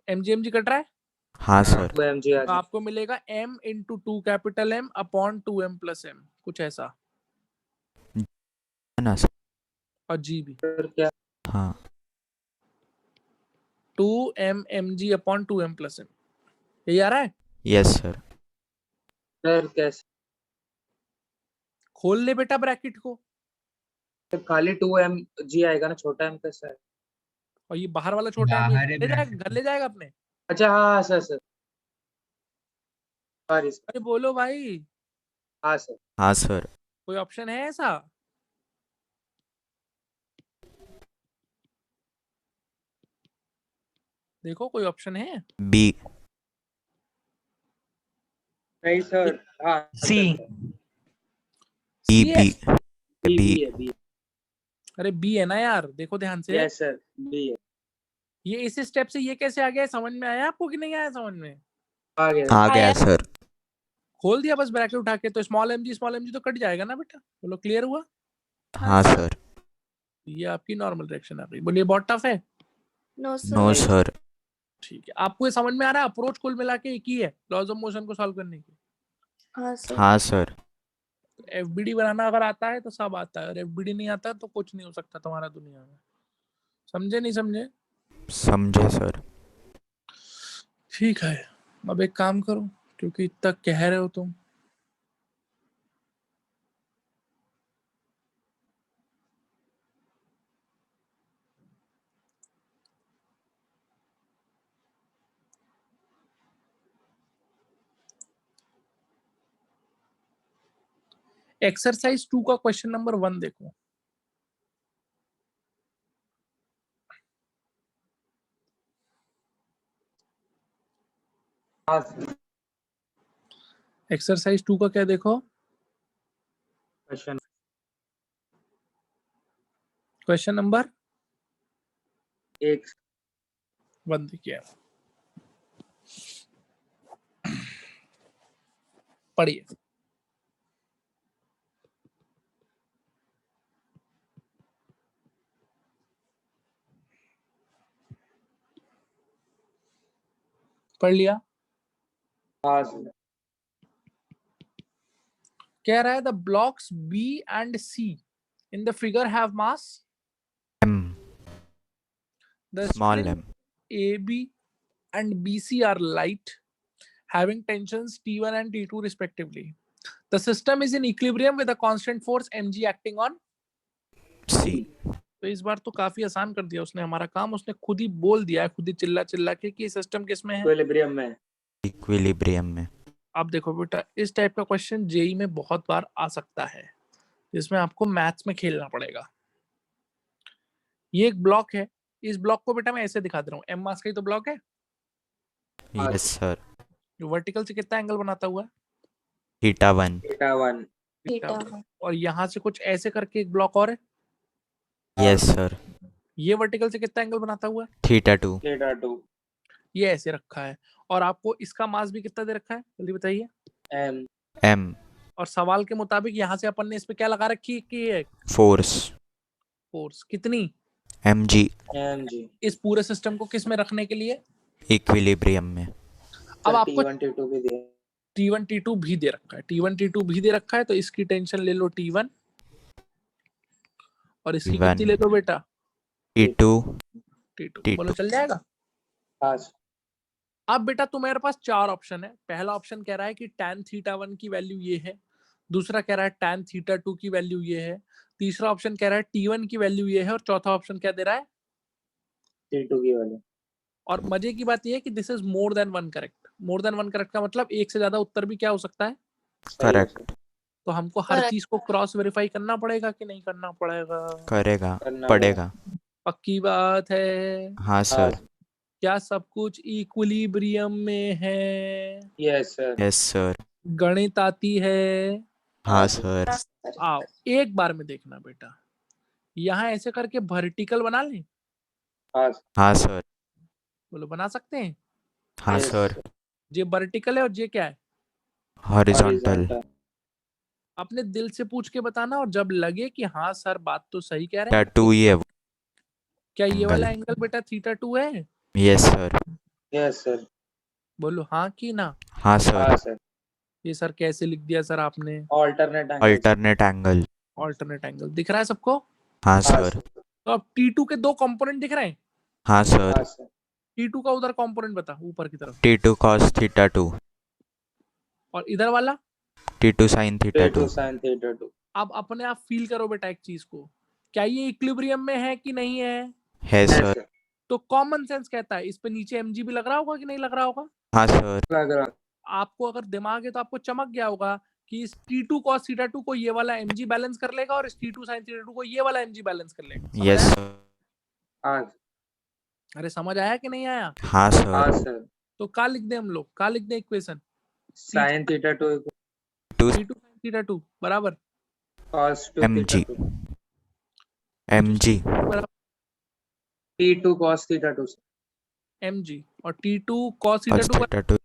एम जी कट रहा है? हाँ सर। वो एम जी आ तो आपको मिलेगा m into 2 capital m upon 2m plus m, कुछ ऐसा। है ना सर? और जी भी जाएगा। क्या हाँ 2m mg upon 2m plus m। यही आ रहा है? Yes sir. सर कैसे? खोल ले बेटा ब्रैकेट को, सर खाली 2m जी आएगा ना, छोटा m कैसा है? और ये बाहर वाला छोटा है, बाहर ये है ले जाएगा, bracket घर ले जाएगा अपने। अच्छा हाँ सर सॉरी अरे बोलो भाई, हाँ सर। हाँ सर। कोई ऑप्शन है ऐसा? देखो कोई ऑप्शन है? बी। नहीं सर। हाँ सी। बी C है? B B. है बी। अरे बी है ना यार, देखो ध्यान से। यस सर बी है। ये इस स्टेप से ये कैसे आ गया है, समझ में आया आपको कि नहीं आया समझ में? आ गया। आ गया सर। खोल दिया बस ब्रैकेट उठा के, तो स्मॉल एम जी तो कट जाएगा ना बेटा। बोलो क्लियर हुआ? हाँ सर। ये आपकी नॉर्मल रिएक्शन आ गई। बोलिए बहुत टफ है? No no sir. सर। ठीक है, आपको ये समझ में आ रहा है? अप्रोच कुल मिला के एक ही है लॉज ऑफ मोशन को सॉल्व करने की। हाँ सर। हाँ सर। एफबीडी बनाना अगर आता है तो सब आता है, और एफबीडी नहीं आता तो कुछ नहीं हो सकता तुम्हारा दुनिया में। समझे नहीं समझे? समझे सर। ठीक है, अब एक काम करो, क्योंकि इतना कह रहे हो तुम। एक्सरसाइज 2 का क्वेश्चन नंबर 1 देखो। हाँ सर। एक्सरसाइज 2 का क्या देखो? क्वेश्चन क्वेश्चन नंबर 1 1 देखिए, पढ़िए। पढ़ लिया? हाँ सर। कह रहा है the blocks B and C in the figure have mass M the small M. AB and BC are light, having tensions T1 and T2 respectively. The system is in equilibrium with a constant force mg acting on सी। तो इस बार तो काफी आसान कर दिया उसने हमारा काम। उसने खुद ही बोल दिया है, खुद ही चिल्ला चिल्ला के कि सिस्टम किस में है। इक्विलिब्रियम में। इक्विलिब्रियम में। अब देखो बेटा, इस टाइप का क्वेश्चन जेई में बहुत बार आ सकता है, जिसमें आपको मैथ्स में खेलना पड़ेगा। ये एक ब्लॉक है, इस ब्लॉक को बेटा मैं ऐसे दिखा दे रहा हूँ। एम मास का ही तो ब्लॉक है, यस सर। जो वर्टिकल से कितना एंगल बनाता हुआ है? थीटा 1। थीटा 1। थीटा। और यहाँ से कुछ ऐसे करके एक ब्लॉक और है, यस सर। ये वर्टिकल से कितना एंगल बनाता हुआ है? θ2 थीटा 2 ये ऐसे रखा है और आपको इसका मास भी कितना दे रखा है, जल्दी बताइए। एम m और सवाल के मुताबिक यहाँ से अपन ने इस पे क्या लगा रखी है कि ये फोर्स फोर्स कितनी, mg एम जी इस पूरे सिस्टम को किस में रखने के लिए। इक्विलिब्रियम में। अब आपको T1 T2 भी दिया T1 T2 भी दे रखा है, T1 T2 भी दे रखा है, तो इसकी टेंशन ले लो T1 और इसकी T1 कितनी ले लो बेटा T2 T2। बोलो चल जाएगा। हाँ अब बेटा तुम्हारे पास चार ऑप्शन है। पहला ऑप्शन कह रहा है कि tan θ1 की वैल्यू ये है, दूसरा कह रहा है tan θ2 की वैल्यू ये है, तीसरा ऑप्शन कह रहा है T1 की वैल्यू ये है और चौथा ऑप्शन क्या दे रहा है। T2 की वाली और मजे की बात ये है कि this is more than one correct. More than one correct का मतलब एक से ज्यादा उत्तर भी क्या हो सकता है। करेक्ट तो हमको हर Correct. चीज को क्रॉस वेरीफाई करना पड़ेगा कि नहीं करना पड़ेगा। करेगा करना पड़ेगा। पक्की बात है। हाँ सर। क्या सब कुछ इक्विलिब्रियम में है। Yes sir yes sir. गणित आती है। हाँ सर। आओ एक बार में देखना बेटा, यहाँ ऐसे करके वर्टिकल बना लें। हाँ हाँ सर। बोलो बना सकते हैं। हाँ Yes, सर। ये वर्टिकल है और ये क्या है। हॉरिजॉन्टल। horizontal. अपने दिल से पूछ के बताना और जब लगे कि हाँ सर बात तो सही कह रहे हैं। θ2 ही है। क्या ये वाला angle. एंगल बेटा θ2 है। Yes sir. यस सर बोलो हाँ कि ना। हाँ हाँ सर। सर ये सर कैसे लिख दिया सर आपने। Alternate angle alternate angle. Alternate angle दिख रहा है सबको। हाँ सर। तो अब T2 के दो कंपोनेंट दिख रहे हैं। हाँ सर। हाँ सर T2 का उधर कंपोनेंट बता ऊपर की तरफ। T2 cos θ2 और इधर वाला T2 sin T2 θ2। sin theta 2 अब अपने आप फील करो बेटा एक चीज को, क्या ये इक्विलिब्रियम में है कि नहीं है। है Yes, सर। sir. तो कॉमन सेंस कहता है इस पे नीचे mg भी लग रहा होगा कि नहीं लग रहा होगा। हाँ सर। लग रहा आपको अगर दिमाग है तो आपको चमक गया होगा कि इस T2 cos θ2 को ये वाला mg बैलेंस कर लेगा और इस T2 sin θ2 को ये वाला mg बैलेंस कर लेगा। समझ यस आया? सर। हाँ अरे समझ आया कि नहीं आया। हाँ हाँ सर। सर तो क्या लिख दे हम लोग, क्या लिख दे equation. sin theta 2 T2 T2 sin θ2 बराबर cos 2 mg theta 2 mg बराबर T2 cos theta 2 mg और T2 cos cos θ2 θ2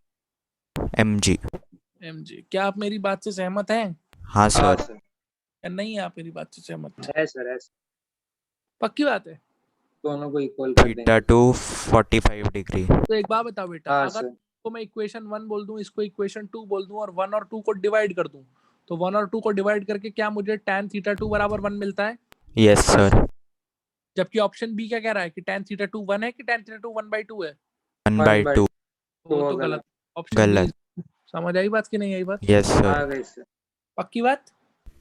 mg। mg। क्या आप मेरी बात से सहमत हैं हाँ हाँ सर। सर या नहीं आप मेरी बात से सहमत। है सर है पक्की बात है। दोनों को इक्वल कर देंगे θ2 45 डिग्री। तो एक बात बताओ बेटा, हाँ अगर सर तो मैं इक्वेशन 1 बोल दूं, इसको इक्वेशन 2 बोल दूं और 1 और 2 को डिवाइड कर दूं, तो 1 और 2 को डिवाइड करके क्या मुझे tan θ2 बराबर 1 मिलता है। Yes sir. जबकि ऑप्शन बी क्या कह रहा है कि tan θ2 1 है कि tan θ2 1/2 है। 1/2 वो तो वो गलत। गलत ऑप्शन गलत। बी। समझ आई बात कि नहीं आई बात। यस आ सर। गई सर पक्की बात।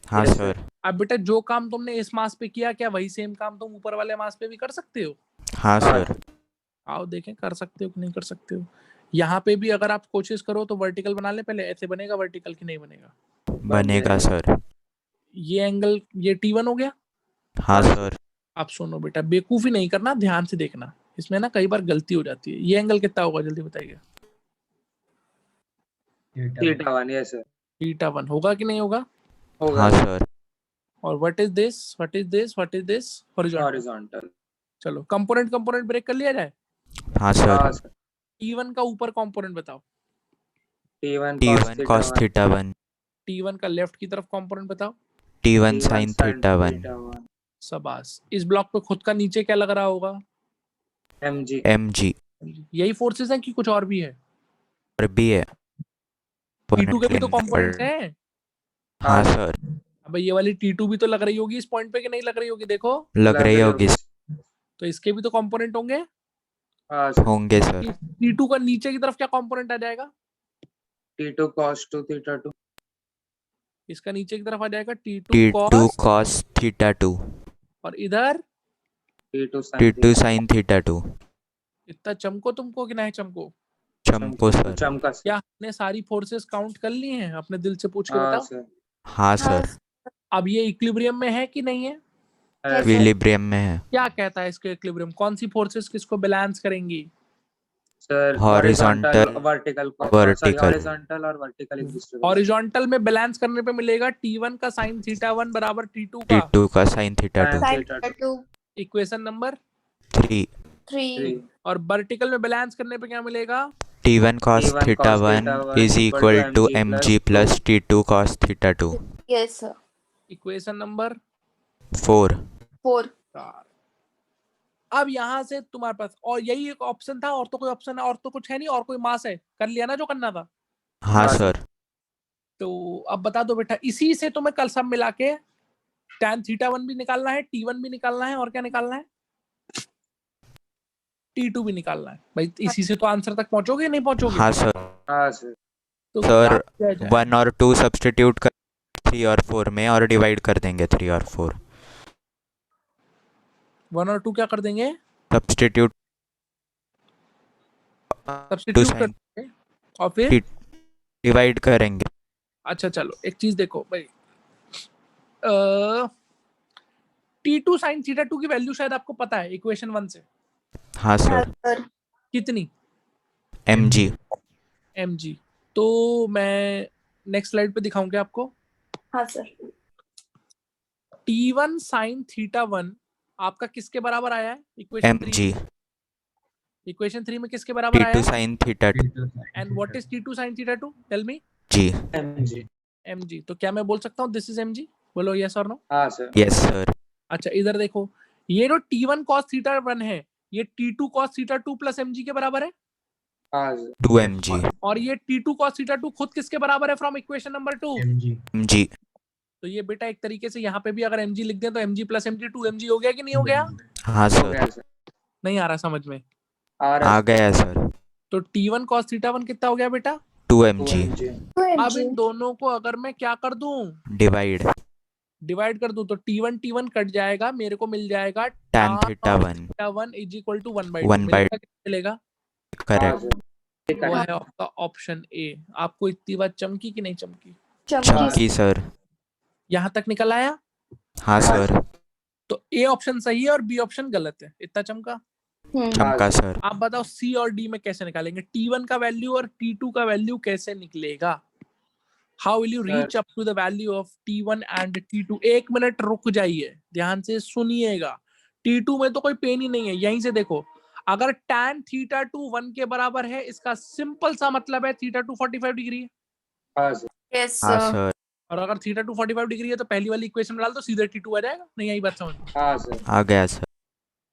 हाँ Yes, सर। अब बेटा जो काम तुमने इस मास पे किया क्या वही सेम काम तुम ऊपर वाले मास पे भी कर सकते हो। हाँ हाँ सर। आओ देखें कर सकते हो कि नहीं कर सकते हो। यहाँ पे भी अगर आप कोशिश करो तो वर्टिकल बना ले पहले, ऐसे बनेगा वर्टिकल कि नहीं बनेगा। बनेगा सर। ये एंगल ये T1 हो गया। हाँ सर। आप सुनो बेटा, बेवकूफी नहीं करना, ध्यान से देखना, इसमें ना कई बार गलती हो जाती है। ये एंगल कितना होगा जल्दी बताइए। theta 1 yes सर θ1 होगा कि नहीं होगा। होगा हाँ सर। और what is this what is this what is this horizontal. horizontal चलो कंपोनेंट ब्रेक कर लिया जाए। हाँ हाँ सर। सर T1 का ऊपर कंपोनेंट बताओ। T1 T1 cos θ1 T1 का लेफ्ट की तरफ कंपोनेंट बताओ। T1 sin θ1 शाबाश। इस ब्लॉक पे खुद का नीचे क्या लग रहा होगा। mg mg यही फोर्सेस हैं कि कुछ और भी है। और भी है। T2 के भी तो Opponent कंपोनेंट्स पर- हैं। हाँ सर। अब ये वाली T2 भी तो लग रही होगी इस पॉइंट पे कि नहीं लग रही होगी देखो। लग रही होगी। तो इसके भी तो कंपोनेंट होंगे। हाँ सर होंगे सर। T2 का नीचे की तरफ क्या कंपोनेंट आ जाएगा। T2 cos 2 theta 2 इसका नीचे की तरफ आ जाएगा T2 T2 cos cos θ2 और इधर T2 sin T2 sin θ2। इतना चमको तुमको कि नहीं चमको। चमको सर। चमका सर क्या हमने सारी फोर्सेस काउंट कर ली हैं अपने दिल से पूछ के हाँ बताओ। सर हाँ सर। अब ये इक्विलिब्रियम में है कि नहीं है। है सर। इक्विलिब्रियम में है। क्या कहता है इसके इक्विलिब्रियम, कौन सी फोर्सेस किसको बैलेंस करेंगी। Sir Horizontal, vertical vertical. horizontal और vertical एक दूसरे को हॉरिजॉन्टल में बैलेंस करने पे मिलेगा T1 का sin θ1 बराबर T2 का T2 का sin θ2। Sin Sin theta θ2. Equation number 3 3. और वर्टिकल में बैलेंस करने पे क्या मिलेगा? T1 cos T1 theta cos 1 theta 1 is equal to mg plus T2 cos theta 2. Yes, sir. Equation number 4. 4. 4। अब यहाँ से तुम्हारे पास और यही एक ऑप्शन था, और तो कोई ऑप्शन है और तो कुछ है नहीं, और कोई मास है? कर लिया ना जो करना था? हाँ सर। तो अब बता दो बेटा, इसी से तुम्हें कल सब मिला के tan थीटा 1 भी निकालना है, T1 भी निकालना है, और क्या निकालना है? T2 भी निकालना है। भाई इसी से तो आंसर तक पहुंचोगे, नहीं पहुंचोगे? हाँ सर। हाँ सर। तो सर क्या किया जाए? 1 और 2 सब्स्टिट्यूट कर 3 और 4 में और डिवाइड कर देंगे 3 और 4। 1 और 2 क्या कर देंगे? सब्स्टिट्यूट सब्स्टिट्यूट कर देंगे और फिर डिवाइड करेंगे। अच्छा चलो एक चीज देखो भाई, T2 sin थीटा 2 की वैल्यू शायद आपको पता है इक्वेशन 1 से। हाँ सर। Sir. कितनी? mg। mg। तो मैं नेक्स्ट स्लाइड पे दिखाऊं क्या आपको? हाँ सर. T1 sin थीटा 1 आपका किसके बराबर आया है इक्वेशन 3? mg। इक्वेशन 3 में किसके बराबर आया T2 है? sin theta 2 and what is T2 sin theta 2? Tell me. g। mg। mg। तो क्या मैं बोल सकता हूँ दिस इज mg? बोलो यस और नो। हाँ सर। Yes sir. अच्छा इधर देखो, ये जो T1 cos थीटा 1 है ये T2 cos theta 2 plus mg के बराबर है, हाँ सर। 2 mg। और ये T2 cos थीटा 2 खुद किसके बराबर है from equation number 2? mg mg। तो ये बेटा एक तरीके से यहाँ पे भी अगर mg लिख दें तो mg प्लस mg 2mg हो गया कि नहीं हो गया? हाँ हो गया सर। सर। नहीं आ रहा समझ में? आ रहा आ है गया सर। तो T1 cos थीटा 1 कितना हो गया बेटा? 2 2 mg। mg। 2 अब mg. इन दोनों को अगर मैं क्या कर दूं, डिवाइड डिवाइड कर दूं, तो T1 कट जाएगा, मेरे को मिल जाएगा tan theta 1 theta 1 is equal to 1/2 1 by मिलेगा। हाँ करेक्ट। सर। ये वो correct। है आपका ऑप्शन ए। आपको इतनी बात चमकी कि नहीं चमकी? चमकी. चमकी सर। यहाँ तक निकल आया? हाँ सर। तो ए ऑप्शन सही है और बी ऑप्शन गलत है। इतना चमका? चमका सर। आप बताओ सी और डी में कैसे निकालेंगे? T1 का वैल्यू और T2 का वैल्यू कैसे निकलेगा? How will you reach up to the value of T1 and T2? 1 minute रुक जाइए, ध्यान से सुनिएगा। T2 में तो कोई पेन ही नहीं है, यहीं से देखो। अगर tan थीटा 2 1 के बराबर है, इसका सिंपल सा मतलब है थीटा 2 45 डिग्री है। हाँ सर। Yes, हाँ sir. सर। और अगर थीटा 2 45 डिग्री है तो पहली वाली इक्वेशन में डाल दो, सीधे T2 आ जाएगा। नहीं आई बात समझ में? हाँ सर। आ गया सर।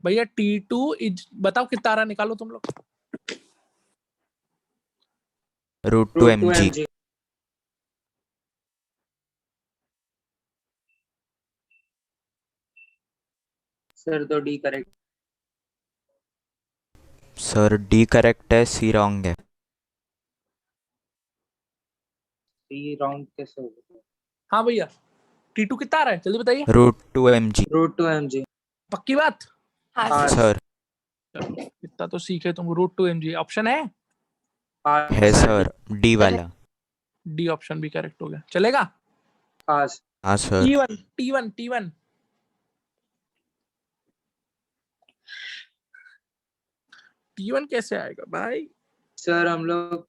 भैया T2 इज बताओ कितना आ रहा, निकालो तुम लोग। √2 mg। mg। सर तो D correct. Sir D correct है, सी रॉन्ग है। सी रॉन्ग कैसे होगा? हाँ भैया T2 कितना आ रहा है जल्दी बताइए। √2 mg। √2 mg। पक्की बात? हाँ हाँ sir. सर। चलो इतना तो सीखे तुम। √2 mg ऑप्शन है? हाँ है सर। डी वाला। डी ऑप्शन भी करेक्ट हो गया, चलेगा? हाँ हाँ सर। T1 T1 कैसे आएगा भाई? सर हम लोग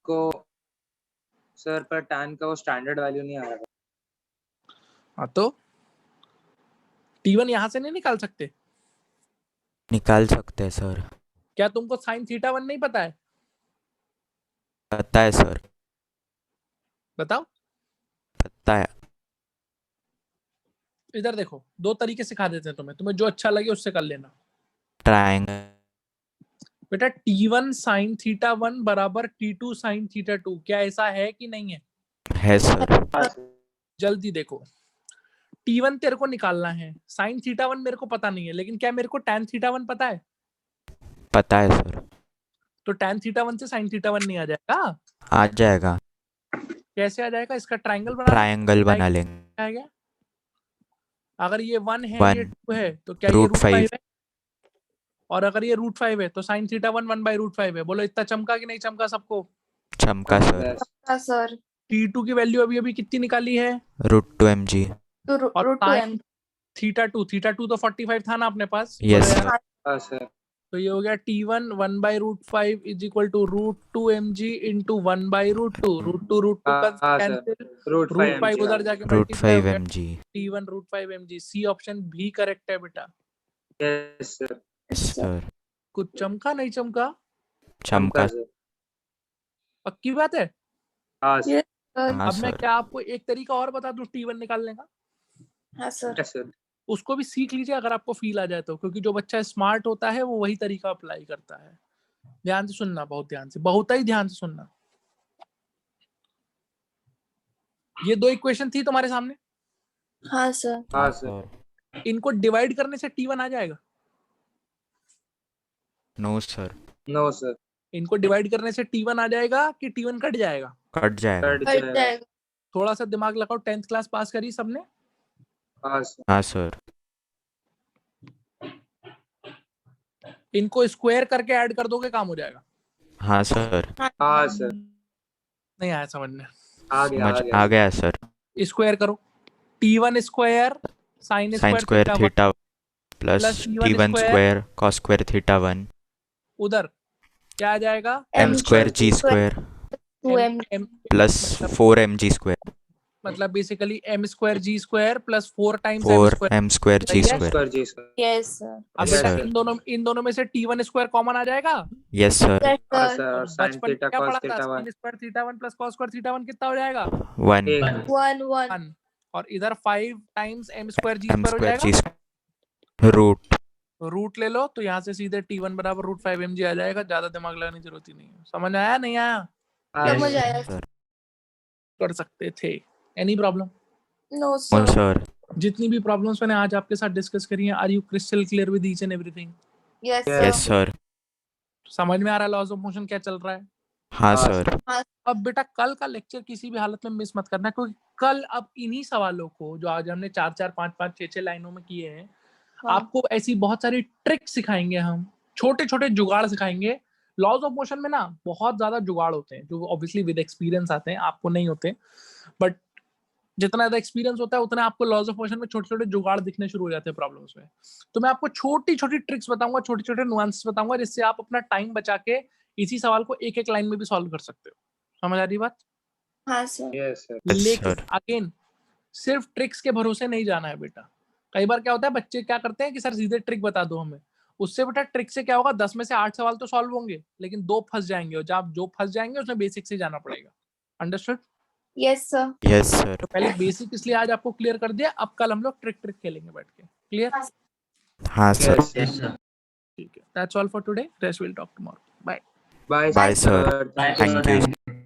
को सर पर टैन का वो स्टैंडर्ड वैल्यू नहीं आ रहा। हाँ तो T1 यहाँ से नहीं निकाल सकते? निकाल सकते हैं सर। क्या तुमको साइन थीटा 1 नहीं पता है? पता है सर। बताओ। पता है। इधर देखो, दो तरीके सिखा देते हैं तुम्हें जो अच्छा लगे उससे कर लेना। ट्रायंगल। बेटा T1 साइन थीटा 1 बराबर T2 साइन थीटा 2, क्या ऐसा है कि नहीं है? है सर। जल्दी देखो, T1 तेरे को निकालना है, साइन थीटा 1 मेरे को पता नहीं है, लेकिन क्या मेरे को tan थीटा 1 पता है? पता है सर। तो tan थीटा 1 से साइन थीटा 1 नहीं आ जाएगा? आ जाएगा। कैसे आ जाएगा? इसका ट्रायंगल बना ट्रायंगल बना लेंगे। आ गया। अगर ये 1 है 1 ये 2 है तो क्या ये √5 √5 है? और अगर ये √5 है तो साइन थीटा 1 1/√5 है। बोलो इतना चमका कि नहीं चमका सबको? चमका सर। हाँ sir. T2 की वैल्यू अभी अभी कितनी निकाली है? √2 mg। तो और √2 mg. थीटा 2 तो 45 था ना अपने पास? यस बोलो सर। यार। हाँ सर। तो ये हो गया T1 1/√5 is equal to √2 mg into 1/√2। √2 हाँ सर। कैंसिल, √5 √5 उधर mg। जाके मल्टीप्लाई हो √5 गया। mg। T1 √5 mg। C option भी करेक्ट है बेटा। Yes sir. सर कुछ चमका नहीं चमका? चमका सर। पक्की बात है? हाँ सर। सर हाँ अब मैं सर क्या आपको एक तरीका और बता दूं T1 निकालने का? हाँ सर यस सर। उसको भी सीख लीजिए अगर आपको फील आ जाए तो, क्योंकि जो बच्चा स्मार्ट होता है वो वही तरीका अप्लाई करता है। ध्यान से सुनना, बहुत ध्यान से, बहुत ही ध्यान से सुनना। ये 2 इक्वेशन थी तुम्हारे सामने, हाँ सर हाँ सर। इनको डिवाइड करने से T1 आ जाएगा? No sir no sir. इनको डिवाइड करने से T1 आ जाएगा कि T1 कट जाएगा? कट जाएगा। कट हट जाएगा। जाएगा। थोड़ा सा दिमाग लगाओ, 10th क्लास पास करी सबने? हाँ सर। हाँ सर इनको स्क्वायर करके ऐड कर दोगे, काम हो जाएगा? हाँ सर हाँ सर। नहीं आया समझ में? आ गया समझ आ गया सर। स्क्वायर करो, T1 square sine sine square theta plus plus T1 T1 square cos square theta 1 उधर क्या आ जाएगा? m square g square 2m M plus 4mg square मतलब basically m square g square plus 4 times m 4 square. m square g सही है? Square. Sir ji sir. Yes sir अब Yes, बेटा sir. इन दोनों में से T1 स्क्वायर कॉमन आ जाएगा? यस सर यस हाँ सर सर। और और साइन बचपन में थीटा क्या कॉस पढ़ा था? Theta sine 1 square theta 1 plus cos square theta 1 कितना हो जाएगा? 1 एक 1 1 1। और इधर 5 times m square g m square हो स्क्वायर जाएगा। g रूट रूट ले लो तो यहाँ से सीधे T1 बराबर रूट 5 mg आ जाएगा। ज्यादा दिमाग लगाने की जरूरत ही नहीं है। समझ आया नहीं आया? समझ Yes, आया सर। कर सकते थे। Any problem? No no sir sir जितनी भी प्रॉब्लम्स मैंने आज आपके साथ डिस्कस करी हैं, are you crystal clear with each and everything? Yes yes sir sir. समझ में आ रहा है लॉज ऑफ मोशन क्या चल रहा है? हाँ हाँ, सर। अब बेटा कल का लेक्चर किसी भी हालत में मिस मत करना, क्योंकि कल अब इन्हीं सवालों को जो आज हमने 4-4 5-5 6-6 लाइनों में किए हैं, हाँ। आपको ऐसी बहुत सारी ट्रिक सिखाएंगे हम, छोटे छोटे जुगाड़ सिखाएंगे। लॉज ऑफ मोशन में ना बहुत ज्यादा जुगाड़ होते हैं जो ऑब्वियसली विद एक्सपीरियंस आते हैं, आपको नहीं होते, बट जितना ज्यादा एक्सपीरियंस होता है उतना आपको लॉज ऑफ मोशन में छोटे छोटे जुगाड़ दिखने शुरू हो जाते हैं प्रॉब्लम्स में। तो मैं आपको छोटी छोटी ट्रिक्स बताऊंगा, छोटे छोटे नुआंसेस बताऊंगा, जिससे आप अपना टाइम बचा के इसी सवाल को एक एक लाइन में भी सॉल्व कर सकते हो। समझ आ रही बात? हाँ सर yes, sir. Yes, लेकिन sir. अगेन सिर्फ ट्रिक्स के भरोसे नहीं जाना है बेटा। कई बार क्या होता है, बच्चे क्या करते हैं कि सर सीधे ट्रिक बता दो हमें। उससे बेटा ट्रिक से क्या होगा, 10 में से 8 सवाल तो सॉल्व होंगे, लेकिन 2 फंस जाएंगे, और जब जो फंस जाएंगे उसमें बेसिक से जाना पड़ेगा। Understood? Yes sir yes sir. तो पहले बेसिक इसलिए आज आपको क्लियर कर दिया, अब कल हम लोग ट्रिक ट्रिक खेलेंगे बैठ के। क्लियर? हाँ सर। Yes, यस सर ठीक है, that's all for today, rest will talk tomorrow. Bye. Bye, Bye, sir. sir. Thank you, Thank sir. you. Thank you